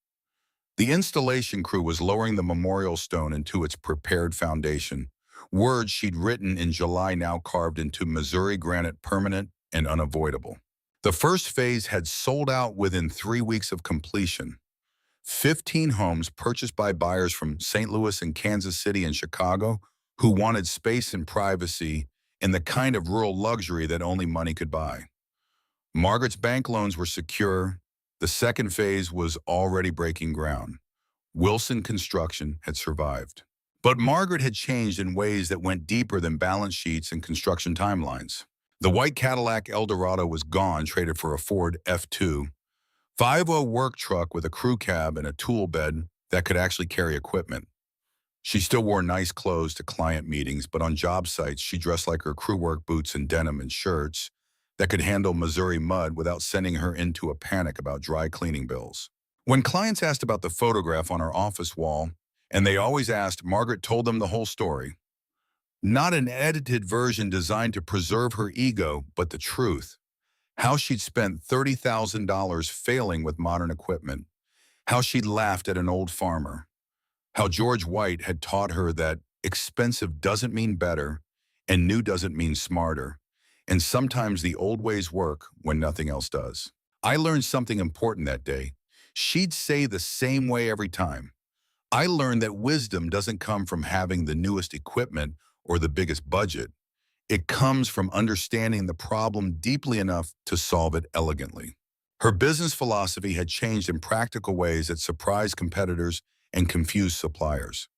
The installation crew was lowering the memorial stone into its prepared foundation, words she'd written in July now carved into Missouri granite, permanent and unavoidable. The first phase had sold out within 3 weeks of completion. 15 homes purchased by buyers from St. Louis and Kansas City and Chicago who wanted space and privacy and the kind of rural luxury that only money could buy. Margaret's bank loans were secure. The second phase was already breaking ground. Wilson Construction had survived. But Margaret had changed in ways that went deeper than balance sheets and construction timelines. The white Cadillac Eldorado was gone, traded for a Ford F2, 5.0 work truck with a crew cab and a tool bed that could actually carry equipment. She still wore nice clothes to client meetings, but on job sites, she dressed like her crew work boots and denim and shirts that could handle Missouri mud without sending her into a panic about dry cleaning bills. When clients asked about the photograph on her office wall, and they always asked, Margaret told them the whole story. Not an edited version designed to preserve her ego, but the truth. How she'd spent $30,000 failing with modern equipment. How she'd laughed at an old farmer. How George White had taught her that expensive doesn't mean better and new doesn't mean smarter. And sometimes the old ways work when nothing else does. I learned something important that day. She'd say the same way every time. I learned that wisdom doesn't come from having the newest equipment or the biggest budget. It comes from understanding the problem deeply enough to solve it elegantly. Her business philosophy had changed in practical ways that surprised competitors and confused suppliers.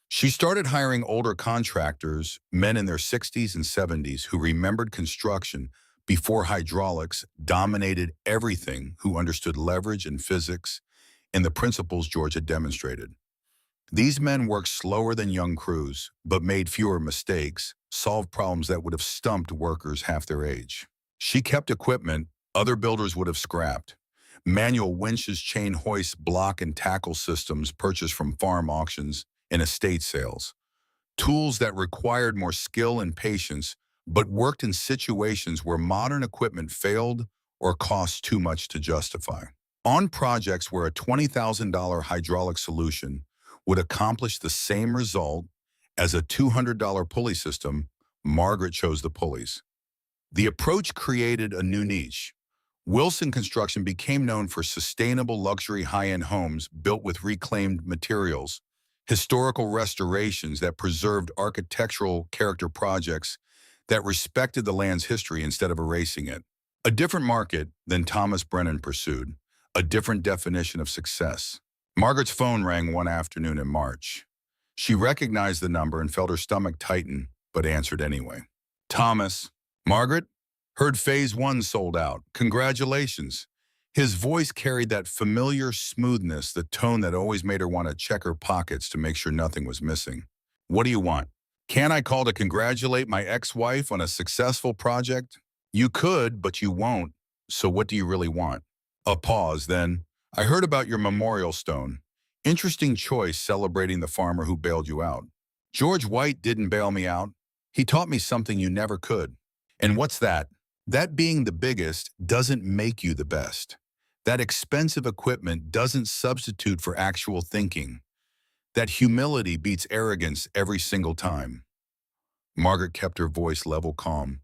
She started hiring older contractors, men in their 60s and 70s who remembered construction before hydraulics dominated everything, who understood leverage and physics and the principles George had demonstrated. These men worked slower than young crews, but made fewer mistakes, solved problems that would have stumped workers half their age. She kept equipment other builders would have scrapped. Manual winches, chain hoists, block and tackle systems purchased from farm auctions and estate sales. Tools that required more skill and patience, but worked in situations where modern equipment failed or cost too much to justify. On projects where a $20,000 hydraulic solution would accomplish the same result as a $200 pulley system, Margaret chose the pulleys. The approach created a new niche. Wilson Construction became known for sustainable luxury high-end homes built with reclaimed materials, historical restorations that preserved architectural character, projects that respected the land's history instead of erasing it. A different market than Thomas Brennan pursued, a different definition of success. Margaret's phone rang one afternoon in March. She recognized the number and felt her stomach tighten, but answered anyway. Thomas. Margaret? Heard Phase 1 sold out. Congratulations. His voice carried that familiar smoothness, the tone that always made her want to check her pockets to make sure nothing was missing. What do you want? Can I call to congratulate my ex-wife on a successful project? You could, but you won't. So what do you really want? A pause, then. I heard about your memorial stone. Interesting choice, celebrating the farmer who bailed you out. George White didn't bail me out. He taught me something you never could. And what's that? That being the biggest doesn't make you the best. That expensive equipment doesn't substitute for actual thinking. That humility beats arrogance every single time. Margaret kept her voice level, calm.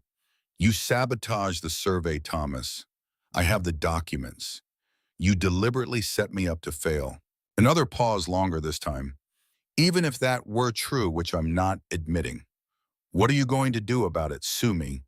You sabotaged the survey, Thomas. I have the documents. You deliberately set me up to fail. Another pause, longer this time. Even if that were true, which I'm not admitting, what are you going to do about it? Sue me?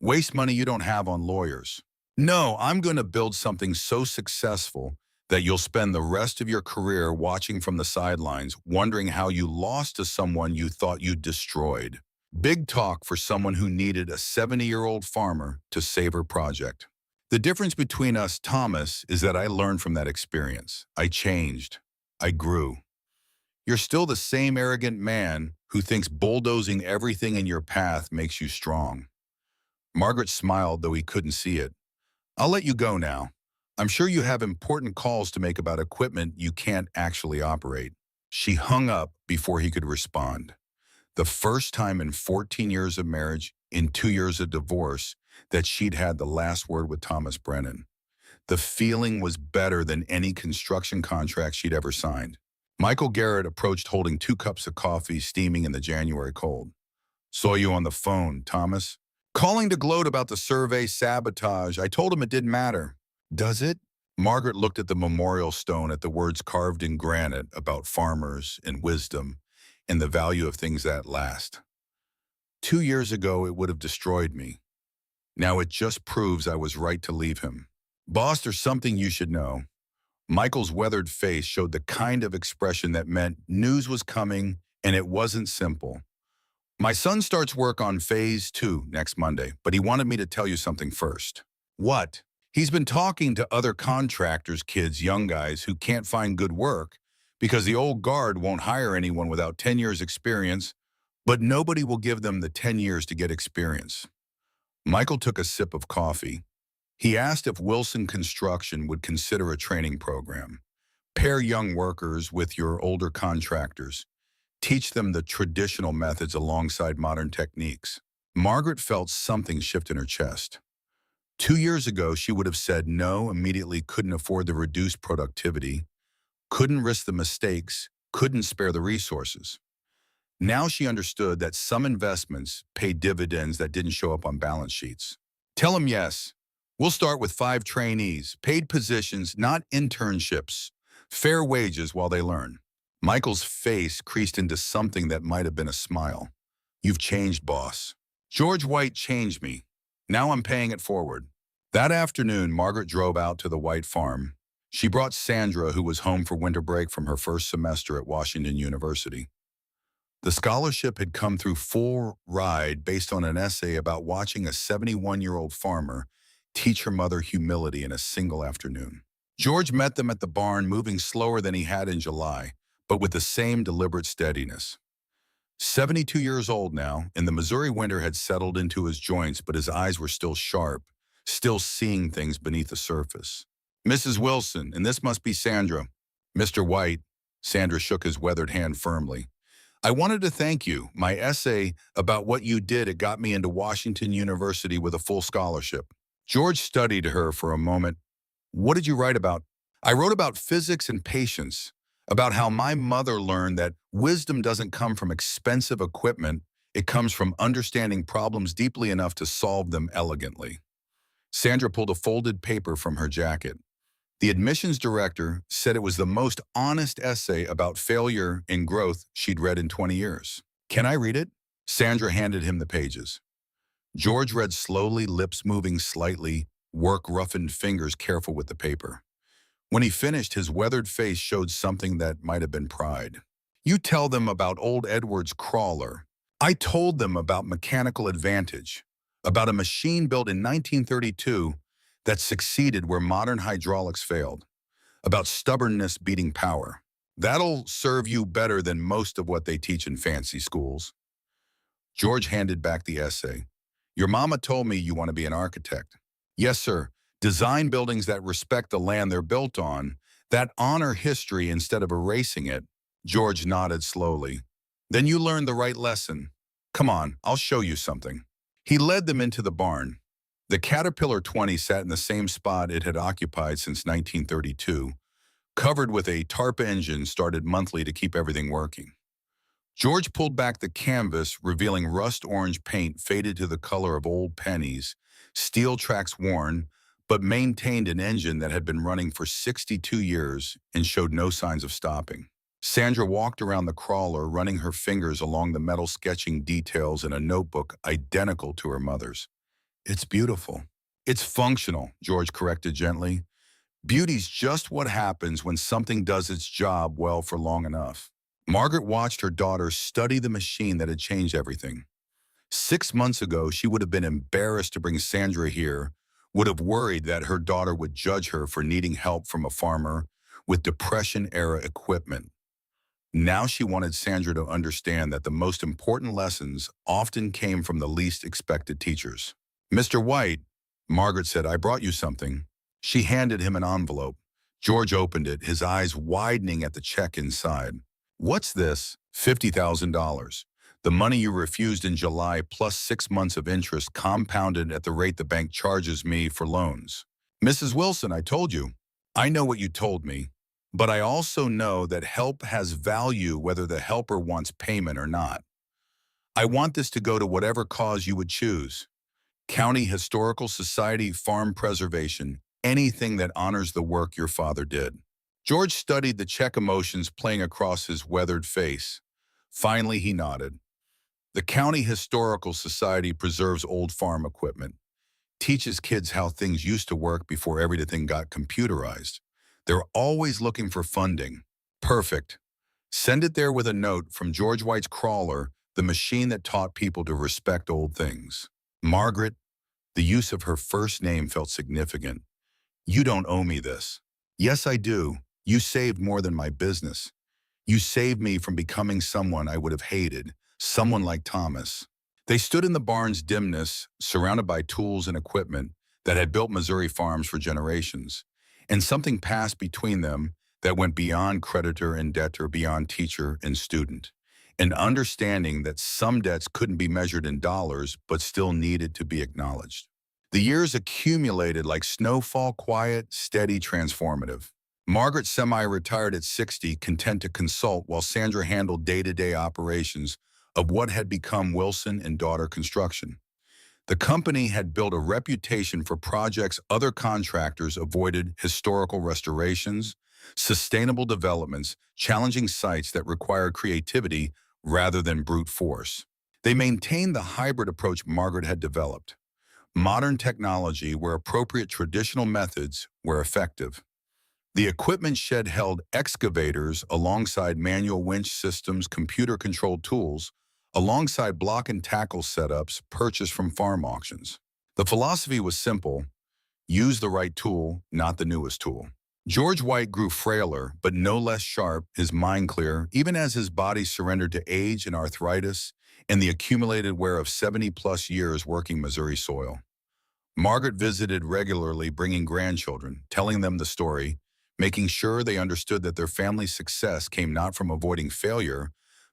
Waste money you don't have on lawyers? No, I'm going to build something so successful that you'll spend the rest of your career watching from the sidelines, wondering how you lost to someone you thought you destroyed. Big talk for someone who needed a 70-year-old farmer to save her project. The difference between us, Thomas, is that I learned from that experience. I changed. I grew. You're still the same arrogant man who thinks bulldozing everything in your path makes you strong. Margaret smiled, though he couldn't see it. I'll let you go now. I'm sure you have important calls to make about equipment you can't actually operate. She hung up before he could respond. The first time in 14 years of marriage, in 2 years of divorce, that she'd had the last word with Thomas Brennan. The feeling was better than any construction contract she'd ever signed. Michael Garrett approached holding 2 cups of coffee steaming in the January cold. Saw you on the phone, Thomas. Calling to gloat about the survey sabotage. I told him it didn't matter. Does it? Margaret looked at the memorial stone at the words carved in granite about farmers and wisdom and the value of things that last. 2 years ago, it would have destroyed me. Now it just proves I was right to leave him. Boss, there's something you should know. Michael's weathered face showed the kind of expression that meant news was coming and it wasn't simple. My son starts work on phase 2 next Monday, but he wanted me to tell you something first. What? He's been talking to other contractors, kids, young guys who can't find good work because the old guard won't hire anyone without 10 years experience, but nobody will give them the 10 years to get experience. Michael took a sip of coffee. He asked if Wilson Construction would consider a training program. Pair young workers with your older contractors. Teach them the traditional methods alongside modern techniques. Margaret felt something shift in her chest. 2 years ago, she would have said no, immediately couldn't afford the reduced productivity, couldn't risk the mistakes, couldn't spare the resources. Now she understood that some investments paid dividends that didn't show up on balance sheets. Tell them yes. We'll start with 5 trainees, paid positions, not internships, fair wages while they learn. Michael's face creased into something that might have been a smile. You've changed, boss. George White changed me. Now I'm paying it forward. That afternoon, Margaret drove out to the White farm. She brought Sandra, who was home for winter break from her first semester at Washington University. The scholarship had come through full ride based on an essay about watching a 71-year-old farmer teach her mother humility in a single afternoon. George met them at the barn, moving slower than he had in July, but with the same deliberate steadiness. 72 years old now, and the Missouri winter had settled into his joints, but his eyes were still sharp, still seeing things beneath the surface. Mrs. Wilson, and this must be Sandra. Mr. White, Sandra shook his weathered hand firmly. I wanted to thank you. My essay about what you did, it got me into Washington University with a full scholarship. George studied her for a moment. What did you write about? I wrote about physics and patience, about how my mother learned that wisdom doesn't come from expensive equipment, it comes from understanding problems deeply enough to solve them elegantly. Sandra pulled a folded paper from her jacket. The admissions director said it was the most honest essay about failure and growth she'd read in 20 years. Can I read it? Sandra handed him the pages. George read slowly, lips moving slightly, work-roughened fingers careful with the paper. When he finished, his weathered face showed something that might have been pride. You tell them about old Edward's crawler. I told them about mechanical advantage, about a machine built in 1932 that succeeded where modern hydraulics failed, about stubbornness beating power. That'll serve you better than most of what they teach in fancy schools. George handed back the essay. Your mama told me you want to be an architect. Yes, sir. Design buildings that respect the land they're built on, that honor history instead of erasing it. George nodded slowly. Then you learned the right lesson. Come on, I'll show you something. He led them into the barn. The Caterpillar 20 sat in the same spot it had occupied since 1932, covered with a tarp engine started monthly to keep everything working. George pulled back the canvas, revealing rust-orange paint faded to the color of old pennies, steel tracks worn, but maintained an engine that had been running for 62 years and showed no signs of stopping. Sandra walked around the crawler, running her fingers along the metal, sketching details in a notebook identical to her mother's. It's beautiful. It's functional, George corrected gently. Beauty's just what happens when something does its job well for long enough. Margaret watched her daughter study the machine that had changed everything. 6 months ago, she would have been embarrassed to bring Sandra here, would have worried that her daughter would judge her for needing help from a farmer with Depression-era equipment. Now she wanted Sandra to understand that the most important lessons often came from the least expected teachers. Mr. White, Margaret said, "I brought you something." She handed him an envelope. George opened it, his eyes widening at the check inside. "What's this?" $50,000. The money you refused in July plus 6 months of interest compounded at the rate the bank charges me for loans. "Mrs. Wilson, I told you." "I know what you told me, but I also know that help has value whether the helper wants payment or not. I want this to go to whatever cause you would choose. County Historical Society, farm preservation, anything that honors the work your father did." George studied the check, emotions playing across his weathered face. Finally, he nodded. "The County Historical Society preserves old farm equipment, teaches kids how things used to work before everything got computerized. They're always looking for funding." "Perfect. Send it there with a note from George White's crawler, the machine that taught people to respect old things." Margaret, the use of her first name felt significant. "You don't owe me this." "Yes, I do. You saved more than my business. You saved me from becoming someone I would have hated, someone like Thomas." They stood in the barn's dimness, surrounded by tools and equipment that had built Missouri farms for generations. And something passed between them that went beyond creditor and debtor, beyond teacher and student. An understanding that some debts couldn't be measured in dollars, but still needed to be acknowledged. The years accumulated like snowfall, quiet, steady, transformative. Margaret semi-retired at 60, content to consult, while Sandra handled day-to-day operations of what had become Wilson and Daughter Construction. The company had built a reputation for projects other contractors avoided: historical restorations, sustainable developments, challenging sites that required creativity rather than brute force. They maintained the hybrid approach Margaret had developed: modern technology where appropriate, traditional methods were effective. The equipment shed held excavators alongside manual winch systems, computer-controlled tools, alongside block and tackle setups purchased from farm auctions. The philosophy was simple: use the right tool, not the newest tool. George White grew frailer, but no less sharp, his mind clear, even as his body surrendered to age and arthritis and the accumulated wear of 70-plus years working Missouri soil. Margaret visited regularly, bringing grandchildren, telling them the story, making sure they understood that their family's success came not from avoiding failure,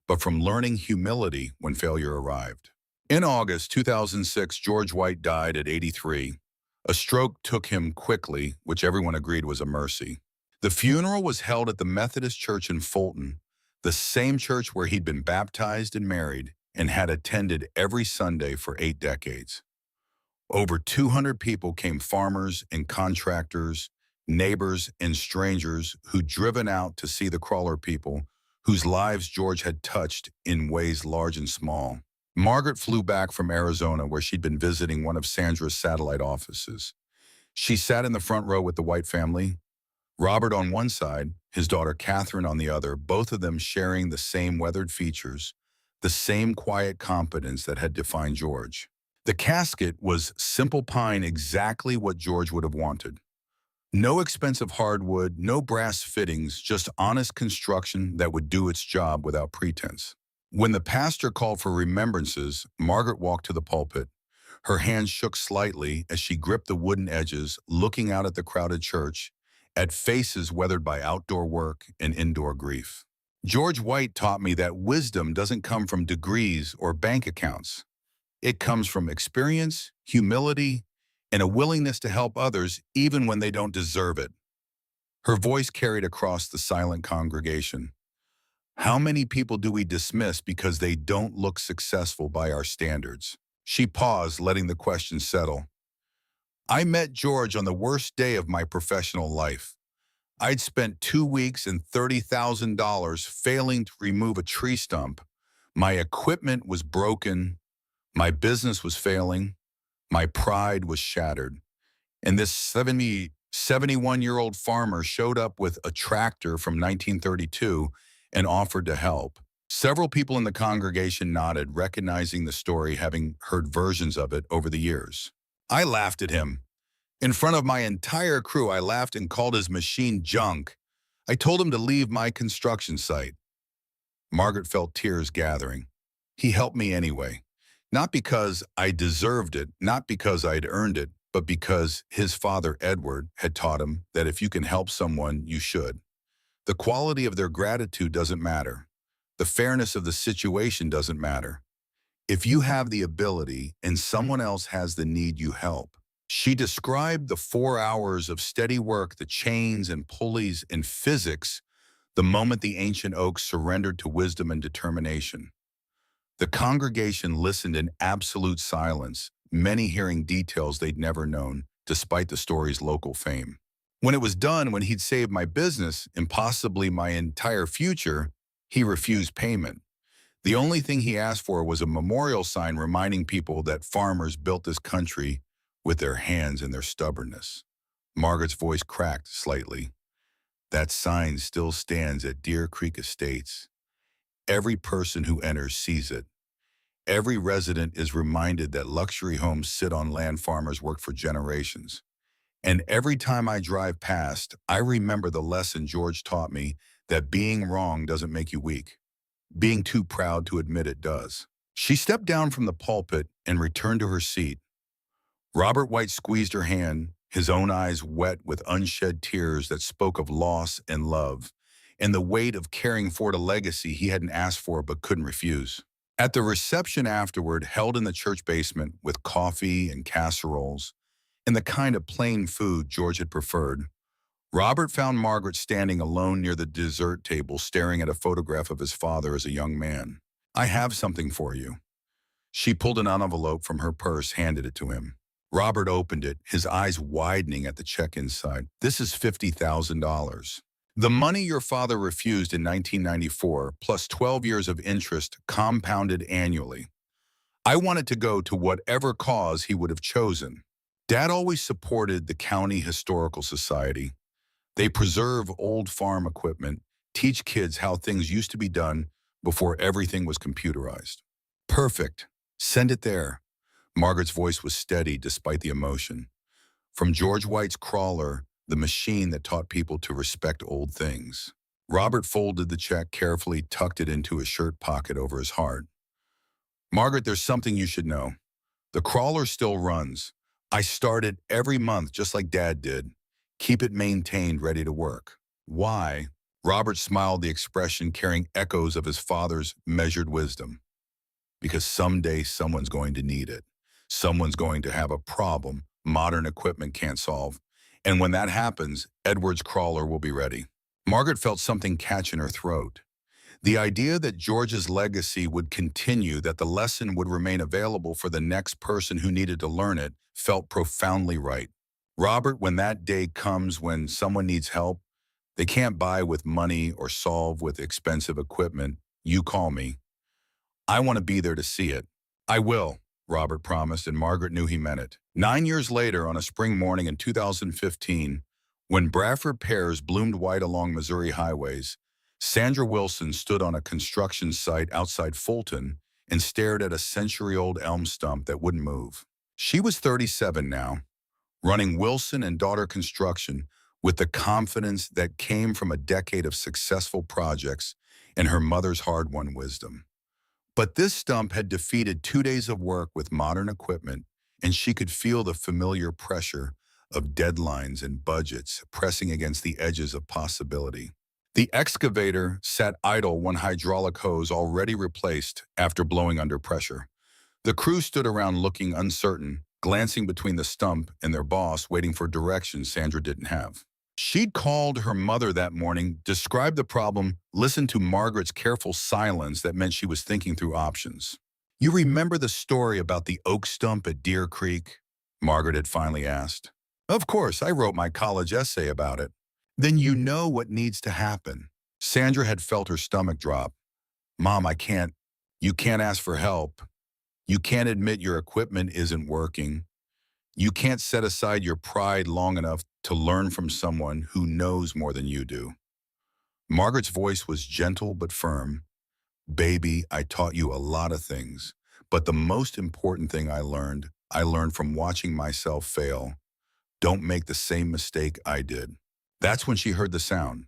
but from learning humility when failure arrived. In August 2006, George White died at 83. A stroke took him quickly, which everyone agreed was a mercy. The funeral was held at the Methodist Church in Fulton, the same church where he'd been baptized and married and had attended every Sunday for 8 decades. Over 200 people came: farmers and contractors, neighbors and strangers who'd driven out to see the crawler people whose lives George had touched in ways large and small. Margaret flew back from Arizona, where she'd been visiting one of Sandra's satellite offices. She sat in the front row with the White family, Robert on one side, his daughter Catherine on the other, both of them sharing the same weathered features, the same quiet competence that had defined George. The casket was simple pine, exactly what George would have wanted. No expensive hardwood, no brass fittings, just honest construction that would do its job without pretense. When the pastor called for remembrances, Margaret walked to the pulpit. Her hands shook slightly as she gripped the wooden edges, looking out at the crowded church, at faces weathered by outdoor work and indoor grief. "George White taught me that wisdom doesn't come from degrees or bank accounts. It comes from experience, humility, and a willingness to help others even when they don't deserve it." Her voice carried across the silent congregation. How many people do we dismiss because they don't look successful by our standards? She paused, letting the question settle. "I met George on the worst day of my professional life. I'd spent 2 weeks and $30,000 failing to remove a tree stump. My equipment was broken. My business was failing. My pride was shattered. And this 71-year-old farmer showed up with a tractor from 1932 and offered to help." Several people in the congregation nodded, recognizing the story, having heard versions of it over the years. "I laughed at him. In front of my entire crew, I laughed and called his machine junk. I told him to leave my construction site." Margaret felt tears gathering. "He helped me anyway. Not because I deserved it, not because I'd earned it, but because his father, Edward, had taught him that if you can help someone, you should. The quality of their gratitude doesn't matter. The fairness of the situation doesn't matter. If you have the ability and someone else has the need, you help. She described the 4 hours of steady work, the chains and pulleys and physics, the moment the ancient oak surrendered to wisdom and determination. The congregation listened in absolute silence, many hearing details they'd never known, despite the story's local fame. When it was done, when he'd saved my business and possibly my entire future, he refused payment. The only thing he asked for was a memorial sign reminding people that farmers built this country with their hands and their stubbornness. Margaret's voice cracked slightly. That sign still stands at Deer Creek Estates. Every person who enters sees it. Every resident is reminded that luxury homes sit on land farmers worked for generations. And every time I drive past, I remember the lesson George taught me, that being wrong doesn't make you weak. Being too proud to admit it does. She stepped down from the pulpit and returned to her seat. Robert White squeezed her hand, his own eyes wet with unshed tears that spoke of loss and love, and the weight of caring forward a legacy he hadn't asked for but couldn't refuse. At the reception afterward, held in the church basement with coffee and casseroles, and the kind of plain food George had preferred, Robert found Margaret standing alone near the dessert table, staring at a photograph of his father as a young man. "I have something for you." She pulled an envelope from her purse, handed it to him. Robert opened it, his eyes widening at the check inside. "This is $50,000. The money your father refused in 1994, plus 12 years of interest compounded annually. I want it to go to whatever cause he would have chosen." Dad always supported the County Historical Society. They preserve old farm equipment, teach kids how things used to be done before everything was computerized. "Perfect. Send it there." Margaret's voice was steady despite the emotion. "From George White's crawler, the machine that taught people to respect old things." Robert folded the check carefully, tucked it into his shirt pocket over his heart. "Margaret, there's something you should know. The crawler still runs. I start it every month just like Dad did. Keep it maintained, ready to work." "Why?" Robert smiled, the expression carrying echoes of his father's measured wisdom. "Because someday someone's going to need it. Someone's going to have a problem modern equipment can't solve. And when that happens, Edward's crawler will be ready." Margaret felt something catch in her throat. The idea that George's legacy would continue, that the lesson would remain available for the next person who needed to learn it, felt profoundly right. "Robert, when that day comes when someone needs help, they can't buy with money or solve with expensive equipment, you call me. I want to be there to see it." "I will," Robert promised, and Margaret knew he meant it. 9 years later, on a spring morning in 2015, when Bradford pears bloomed white along Missouri highways, Sandra Wilson stood on a construction site outside Fulton and stared at a century-old elm stump that wouldn't move. She was 37 now, running Wilson and Daughter Construction with the confidence that came from a decade of successful projects and her mother's hard-won wisdom. But this stump had defeated 2 days of work with modern equipment, and she could feel the familiar pressure of deadlines and budgets pressing against the edges of possibility. The excavator sat idle, one hydraulic hose already replaced after blowing under pressure. The crew stood around looking uncertain, glancing between the stump and their boss, waiting for directions Sandra didn't have. She'd called her mother that morning, described the problem, listened to Margaret's careful silence that meant she was thinking through options. "You remember the story about the oak stump at Deer Creek?" Margaret had finally asked. "Of course, I wrote my college essay about it." "Then you know what needs to happen." Sandra had felt her stomach drop. "Mom, I can't. You can't ask for help. You can't admit your equipment isn't working. You can't set aside your pride long enough to learn from someone who knows more than you do." Margaret's voice was gentle but firm. "Baby, I taught you a lot of things, but the most important thing I learned from watching myself fail. Don't make the same mistake I did." That's when she heard the sound.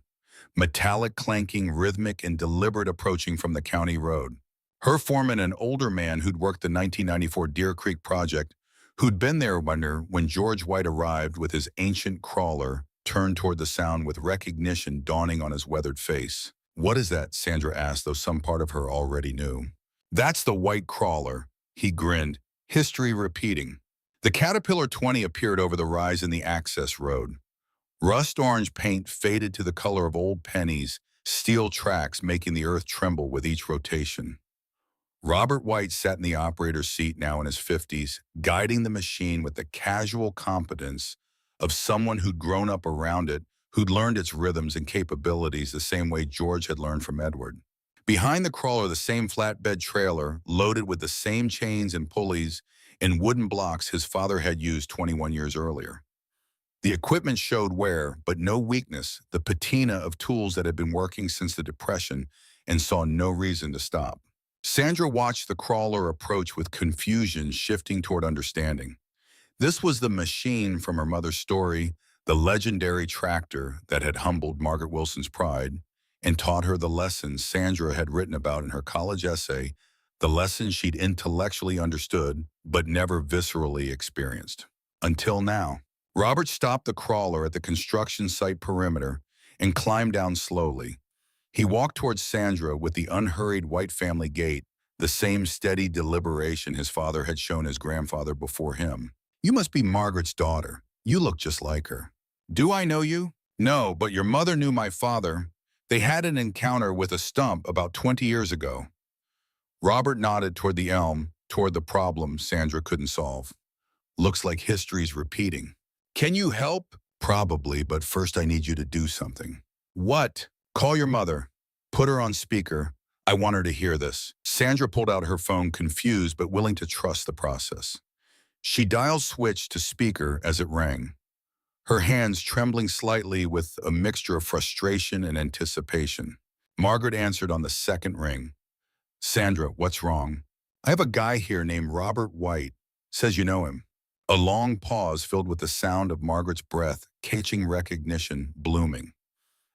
Metallic clanking, rhythmic and deliberate, approaching from the county road. Her foreman, an older man who'd worked the 1994 Deer Creek project, who'd been there when George White arrived with his ancient crawler, turned toward the sound with recognition dawning on his weathered face. "What is that?" Sandra asked, though some part of her already knew. "That's the White crawler," he grinned, history repeating. The Caterpillar 20 appeared over the rise in the access road. Rust orange paint faded to the color of old pennies, steel tracks making the earth tremble with each rotation. Robert White sat in the operator's seat, now in his 50s, guiding the machine with the casual competence of someone who'd grown up around it, who'd learned its rhythms and capabilities the same way George had learned from Edward. Behind the crawler, the same flatbed trailer, loaded with the same chains and pulleys and wooden blocks his father had used 21 years earlier. The equipment showed wear, but no weakness, the patina of tools that had been working since the Depression and saw no reason to stop. Sandra watched the crawler approach with confusion shifting toward understanding. This was the machine from her mother's story, the legendary tractor that had humbled Margaret Wilson's pride and taught her the lessons Sandra had written about in her college essay, the lessons she'd intellectually understood but never viscerally experienced. Until now. Robert stopped the crawler at the construction site perimeter and climbed down slowly. He walked towards Sandra with the unhurried White family gait, the same steady deliberation his father had shown his grandfather before him. "You must be Margaret's daughter. You look just like her." "Do I know you?" "No, but your mother knew my father. They had an encounter with a stump about 20 years ago." Robert nodded toward the elm, toward the problem Sandra couldn't solve. "Looks like history's repeating." "Can you help?" "Probably, but first I need you to do something." "What?" "Call your mother. Put her on speaker. I want her to hear this." Sandra pulled out her phone, confused but willing to trust the process. She dial-switched to speaker as it rang, her hands trembling slightly with a mixture of frustration and anticipation. Margaret answered on the second ring. "Sandra, what's wrong?" "I have a guy here named Robert White. Says you know him." A long pause filled with the sound of Margaret's breath, catching recognition, blooming.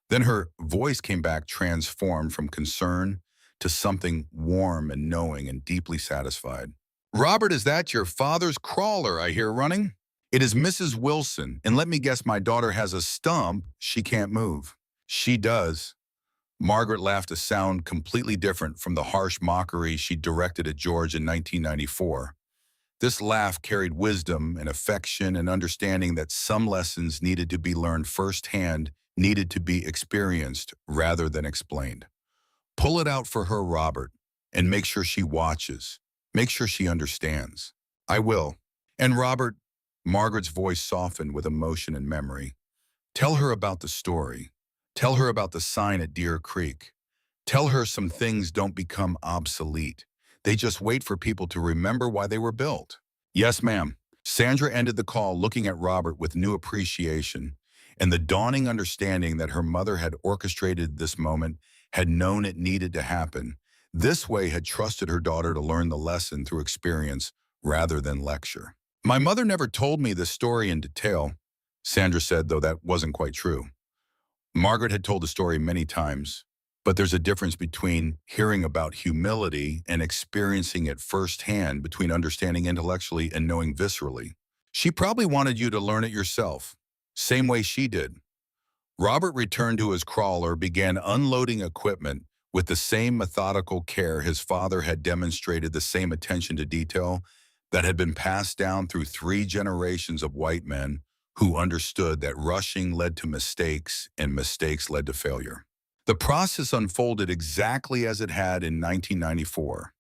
Then her voice came back transformed from concern to something warm and knowing and deeply satisfied. "Robert, is that your father's crawler I hear running?" "It is Mrs. Wilson, and let me guess my daughter has a stump she can't move." "She does." Margaret laughed, a sound completely different from the harsh mockery she directed at George in 1994. This laugh carried wisdom and affection and understanding that some lessons needed to be learned firsthand, needed to be experienced rather than explained. "Pull it out for her, Robert, and make sure she watches. Make sure she understands." "I will." "And Robert," Margaret's voice softened with emotion and memory, "tell her about the story. Tell her about the sign at Deer Creek. Tell her some things don't become obsolete. They just wait for people to remember why they were built." "Yes, ma'am." Sandra ended the call looking at Robert with new appreciation and the dawning understanding that her mother had orchestrated this moment, had known it needed to happen. This way had trusted her daughter to learn the lesson through experience rather than lecture. "My mother never told me this story in detail," Sandra said, though that wasn't quite true. Margaret had told the story many times, but there's a difference between hearing about humility and experiencing it firsthand, between understanding intellectually and knowing viscerally. "She probably wanted you to learn it yourself, same way she did." Robert returned to his crawler, began unloading equipment with the same methodical care his father had demonstrated, the same attention to detail that had been passed down through 3 generations of white men who understood that rushing led to mistakes and mistakes led to failure. The process unfolded exactly as it had in 1994.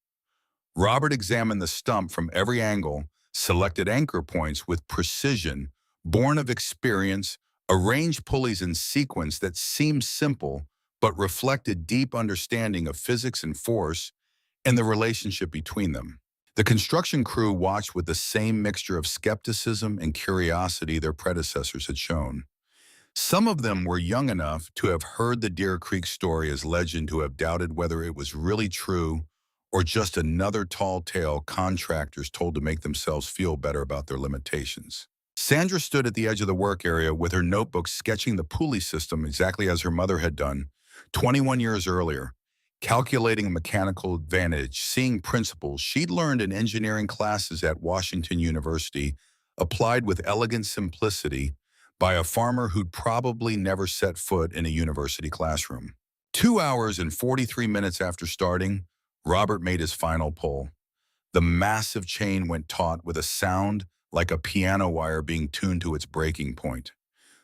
Robert examined the stump from every angle, selected anchor points with precision, born of experience, arranged pulleys in sequence that seemed simple but reflected deep understanding of physics and force and the relationship between them. The construction crew watched with the same mixture of skepticism and curiosity their predecessors had shown. Some of them were young enough to have heard the Deer Creek story as legend, to have doubted whether it was really true or just another tall tale contractors told to make themselves feel better about their limitations. Sandra stood at the edge of the work area with her notebook sketching the pulley system exactly as her mother had done 21 years earlier, calculating mechanical advantage, seeing principles she'd learned in engineering classes at Washington University, applied with elegant simplicity by a farmer who'd probably never set foot in a university classroom. 2 hours and 43 minutes after starting, Robert made his final pull. The massive chain went taut with a sound like a piano wire being tuned to its breaking point.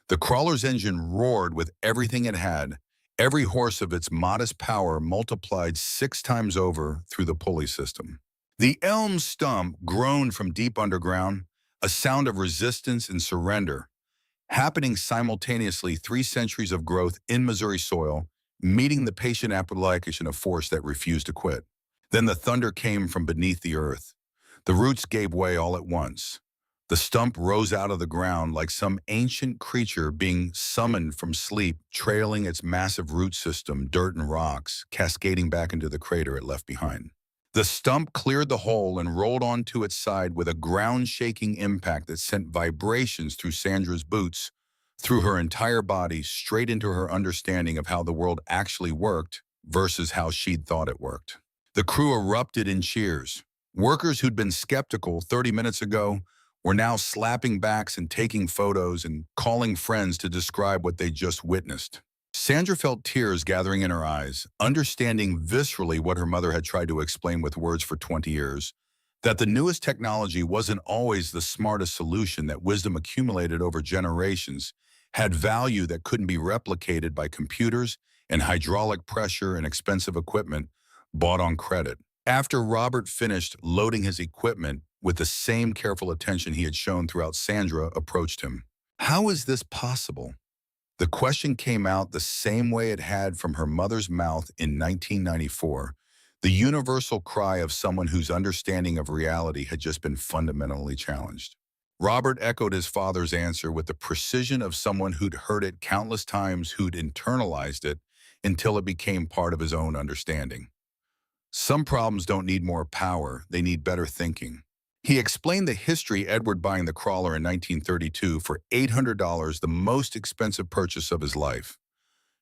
The crawler's engine roared with everything it had, every horse of its modest power multiplied 6 times over through the pulley system. The elm stump groaned from deep underground, a sound of resistance and surrender, happening simultaneously 3 centuries of growth in Missouri soil, meeting the patient application of force that refused to quit. Then the thunder came from beneath the earth. The roots gave way all at once. The stump rose out of the ground like some ancient creature being summoned from sleep, trailing its massive root system, dirt and rocks, cascading back into the crater it left behind. The stump cleared the hole and rolled onto its side with a ground-shaking impact that sent vibrations through Sandra's boots, through her entire body, straight into her understanding of how the world actually worked versus how she'd thought it worked. The crew erupted in cheers. Workers who'd been skeptical 30 minutes ago were now slapping backs and taking photos and calling friends to describe what they just witnessed. Sandra felt tears gathering in her eyes, understanding viscerally what her mother had tried to explain with words for 20 years, that the newest technology wasn't always the smartest solution, that wisdom accumulated over generations had value that couldn't be replicated by computers and hydraulic pressure and expensive equipment bought on credit. After Robert finished loading his equipment with the same careful attention he had shown throughout, Sandra approached him. "How is this possible?" The question came out the same way it had from her mother's mouth in 1994, the universal cry of someone whose understanding of reality had just been fundamentally challenged. Robert echoed his father's answer with the precision of someone who'd heard it countless times, who'd internalized it until it became part of his own understanding. Some problems don't need more power, they need better thinking. He explained the history: Edward buying the crawler in 1932 for $800, the most expensive purchase of his life.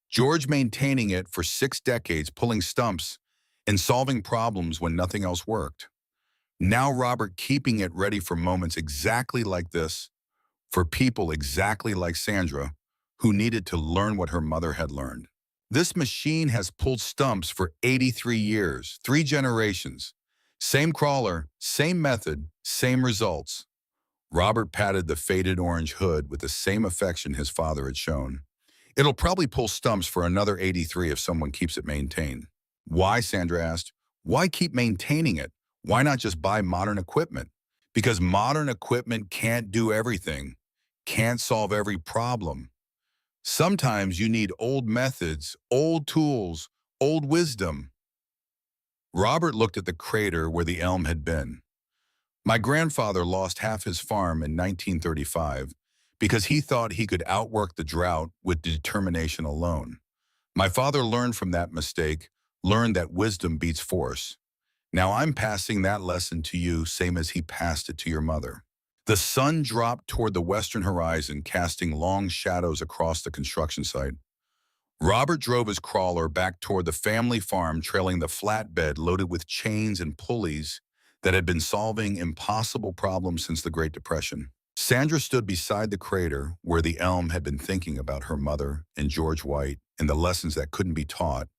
George maintaining it for 6 decades, pulling stumps and solving problems when nothing else worked. Now Robert keeping it ready for moments exactly like this, for people exactly like Sandra, who needed to learn what her mother had learned. This machine has pulled stumps for 83 years, 3 generations. Same crawler, same method, same results. Robert patted the faded orange hood with the same affection his father had shown. "It'll probably pull stumps for another 83 if someone keeps it maintained." "Why?" Sandra asked. "Why keep maintaining it? Why not just buy modern equipment?" "Because modern equipment can't do everything, can't solve every problem. Sometimes you need old methods, old tools, old wisdom." Robert looked at the crater where the elm had been. "My grandfather lost half his farm in 1935 because he thought he could outwork the drought with determination alone. My father learned from that mistake, learned that wisdom beats force. Now I'm passing that lesson to you, same as he passed it to your mother." The sun dropped toward the western horizon, casting long shadows across the construction site. Robert drove his crawler back toward the family farm, trailing the flatbed loaded with chains and pulleys that had been solving impossible problems since the Great Depression. Sandra stood beside the crater where the elm had been, thinking about her mother and George White and the lessons that couldn't be taught,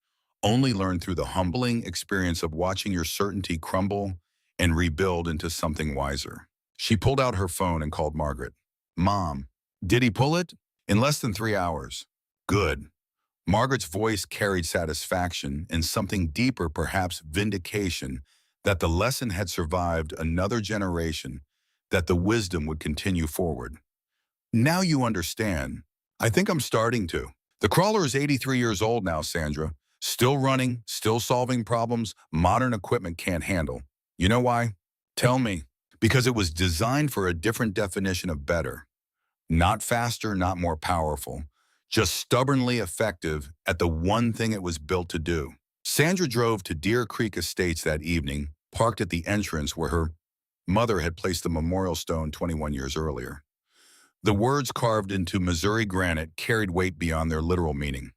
only learned through the humbling experience of watching your certainty crumble and rebuild into something wiser. She pulled out her phone and called Margaret. "Mom, did he pull it?" "In less than 3 hours." "Good." Margaret's voice carried satisfaction and something deeper, perhaps vindication, that the lesson had survived another generation, that the wisdom would continue forward. "Now you understand." "I think I'm starting to." "The crawler is 83 years old now, Sandra. Still running, still solving problems modern equipment can't handle. You know why?" "Tell me." "Because it was designed for a different definition of better. Not faster, not more powerful, just stubbornly effective at the one thing it was built to do." Sandra drove to Deer Creek Estates that evening, parked at the entrance where her mother had placed the memorial stone 21 years earlier. The words carved into Missouri granite carried weight beyond their literal meaning.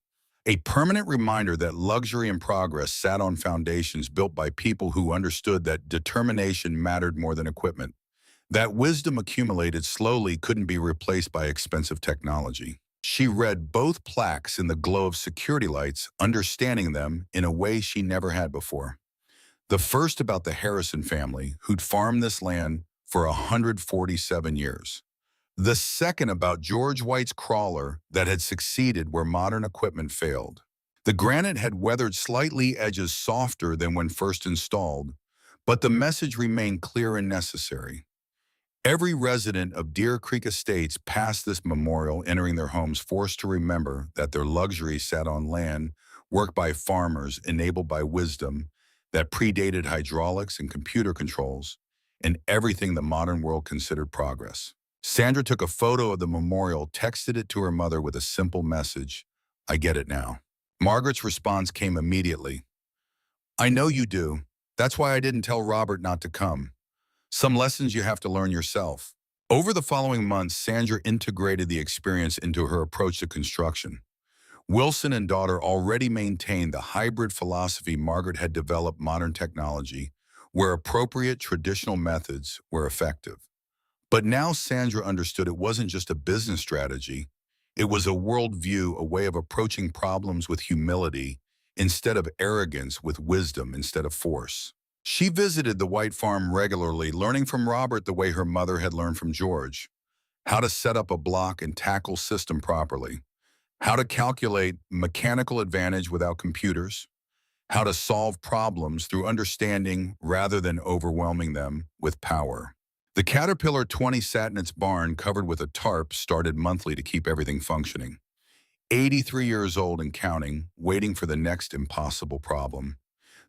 A permanent reminder that luxury and progress sat on foundations built by people who understood that determination mattered more than equipment. That wisdom accumulated slowly couldn't be replaced by expensive technology. She read both plaques in the glow of security lights, understanding them in a way she never had before. The first about the Harrison family, who'd farmed this land for 147 years. The second about George White's crawler that had succeeded where modern equipment failed. The granite had weathered slightly edges softer than when first installed, but the message remained clear and necessary. Every resident of Deer Creek Estates passed this memorial, entering their homes forced to remember that their luxury sat on land worked by farmers enabled by wisdom that predated hydraulics and computer controls and everything the modern world considered progress. Sandra took a photo of the memorial, texted it to her mother with a simple message, "I get it now." Margaret's response came immediately. "I know you do. That's why I didn't tell Robert not to come. Some lessons you have to learn yourself." Over the following months, Sandra integrated the experience into her approach to construction. Wilson and daughter already maintained the hybrid philosophy Margaret had developed modern technology, where appropriate traditional methods were effective. But now Sandra understood it wasn't just a business strategy. It was a worldview, a way of approaching problems with humility instead of arrogance, with wisdom instead of force. She visited the White farm regularly, learning from Robert the way her mother had learned from George, how to set up a block and tackle system properly, how to calculate mechanical advantage without computers, how to solve problems through understanding rather than overwhelming them with power. The Caterpillar 20 sat in its barn covered with a tarp, started monthly to keep everything functioning. 83 years old and counting, waiting for the next impossible problem.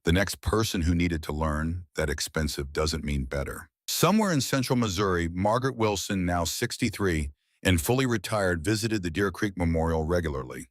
The next person who needed to learn that expensive doesn't mean better. Somewhere in central Missouri, Margaret Wilson, now 63 and fully retired, visited the Deer Creek Memorial regularly.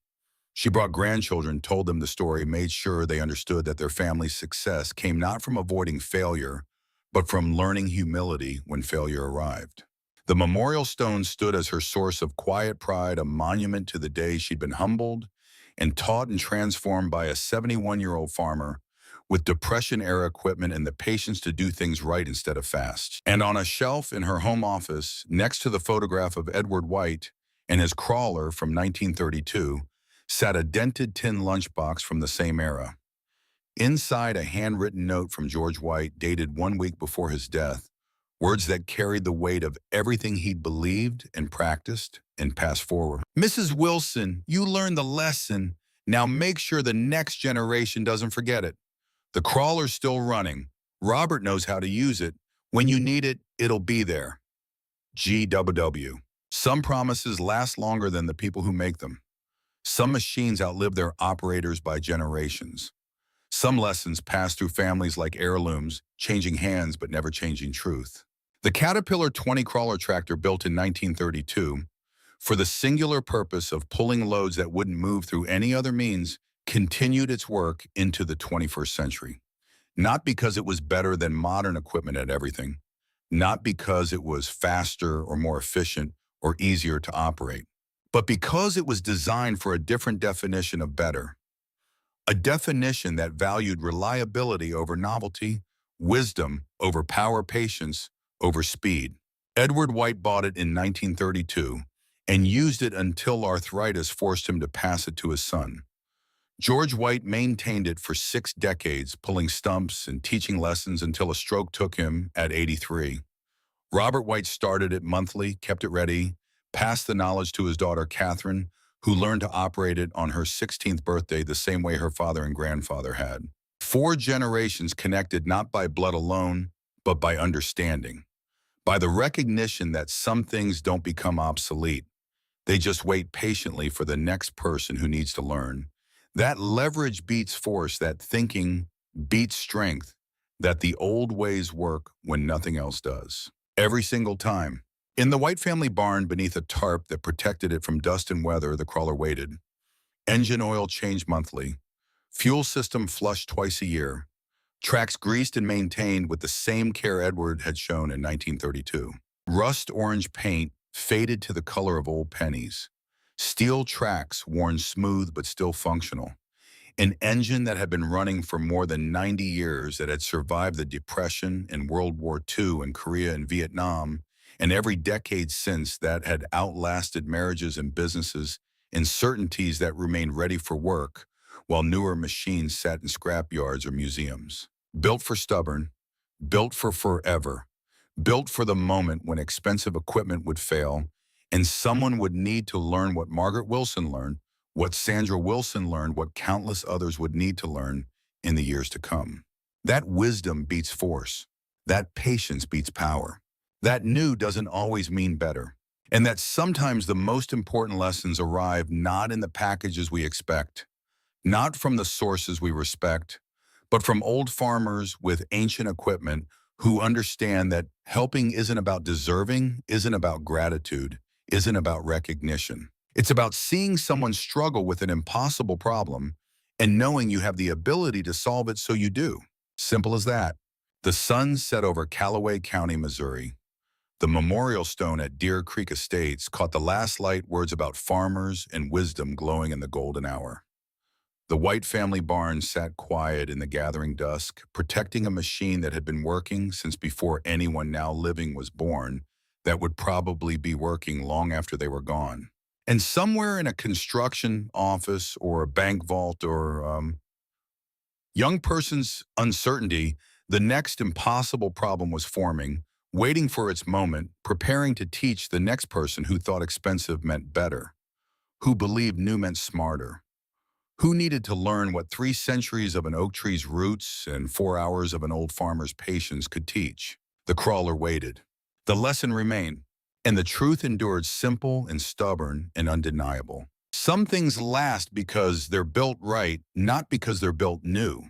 She brought grandchildren, told them the story, made sure they understood that their family's success came not from avoiding failure, but from learning humility when failure arrived. The memorial stone stood as her source of quiet pride, a monument to the day she'd been humbled and taught and transformed by a 71-year-old farmer with Depression-era equipment and the patience to do things right instead of fast. And on a shelf in her home office, next to the photograph of Edward White and his crawler from 1932, sat a dented tin lunchbox from the same era. Inside, a handwritten note from George White dated 1 week before his death, words that carried the weight of everything he'd believed and practiced and passed forward. "Mrs. Wilson, you learned the lesson. Now make sure the next generation doesn't forget it. The crawler's still running. Robert knows how to use it. When you need it, it'll be there. GWW." Some promises last longer than the people who make them. Some machines outlive their operators by generations. Some lessons pass through families like heirlooms, changing hands but never changing truth. The Caterpillar 20 crawler tractor, built in 1932, for the singular purpose of pulling loads that wouldn't move through any other means, continued its work into the 21st century. Not because it was better than modern equipment at everything, not because it was faster or more efficient or easier to operate, but because it was designed for a different definition of better. A definition that valued reliability over novelty, wisdom over power, patience over speed. Edward White bought it in 1932 and used it until arthritis forced him to pass it to his son. George White maintained it for 6 decades, pulling stumps and teaching lessons until a stroke took him at 83. Robert White started it monthly, kept it ready, passed the knowledge to his daughter Catherine, who learned to operate it on her 16th birthday the same way her father and grandfather had. 4 generations connected not by blood alone, but by understanding. By the recognition that some things don't become obsolete. They just wait patiently for the next person who needs to learn. That leverage beats force, that thinking beats strength, that the old ways work when nothing else does. Every single time. In the White family barn, beneath a tarp that protected it from dust and weather, the crawler waited. Engine oil changed monthly. Fuel system flushed twice a year. Tracks greased and maintained with the same care Edward had shown in 1932. Rust orange paint faded to the color of old pennies. Steel tracks worn smooth but still functional. An engine that had been running for more than 90 years, that had survived the Depression and World War II and Korea and Vietnam, and every decade since, that had outlasted marriages and businesses, uncertainties that remained ready for work, while newer machines sat in scrapyards or museums. Built for stubborn, built for forever, built for the moment when expensive equipment would fail, and someone would need to learn what Margaret Wilson learned, what Sandra Wilson learned, what countless others would need to learn in the years to come. That wisdom beats force. That patience beats power. That new doesn't always mean better. And that sometimes the most important lessons arrive not in the packages we expect, not from the sources we respect, but from old farmers with ancient equipment who understand that helping isn't about deserving, isn't about gratitude, isn't about recognition. It's about seeing someone struggle with an impossible problem and knowing you have the ability to solve it, so you do. Simple as that. The sun set over Callaway County, Missouri. The memorial stone at Deer Creek Estates caught the last light words about farmers and wisdom glowing in the golden hour. The White family barn sat quiet in the gathering dusk, protecting a machine that had been working since before anyone now living was born, that would probably be working long after they were gone. And somewhere in a construction office or a bank vault or young person's uncertainty, the next impossible problem was forming, waiting for its moment, preparing to teach the next person who thought expensive meant better, who believed new meant smarter, who needed to learn what 3 centuries of an oak tree's roots and 4 hours of an old farmer's patience could teach. The crawler waited. The lesson remained, and the truth endured, simple and stubborn and undeniable. Some things last because they're built right, not because they're built new.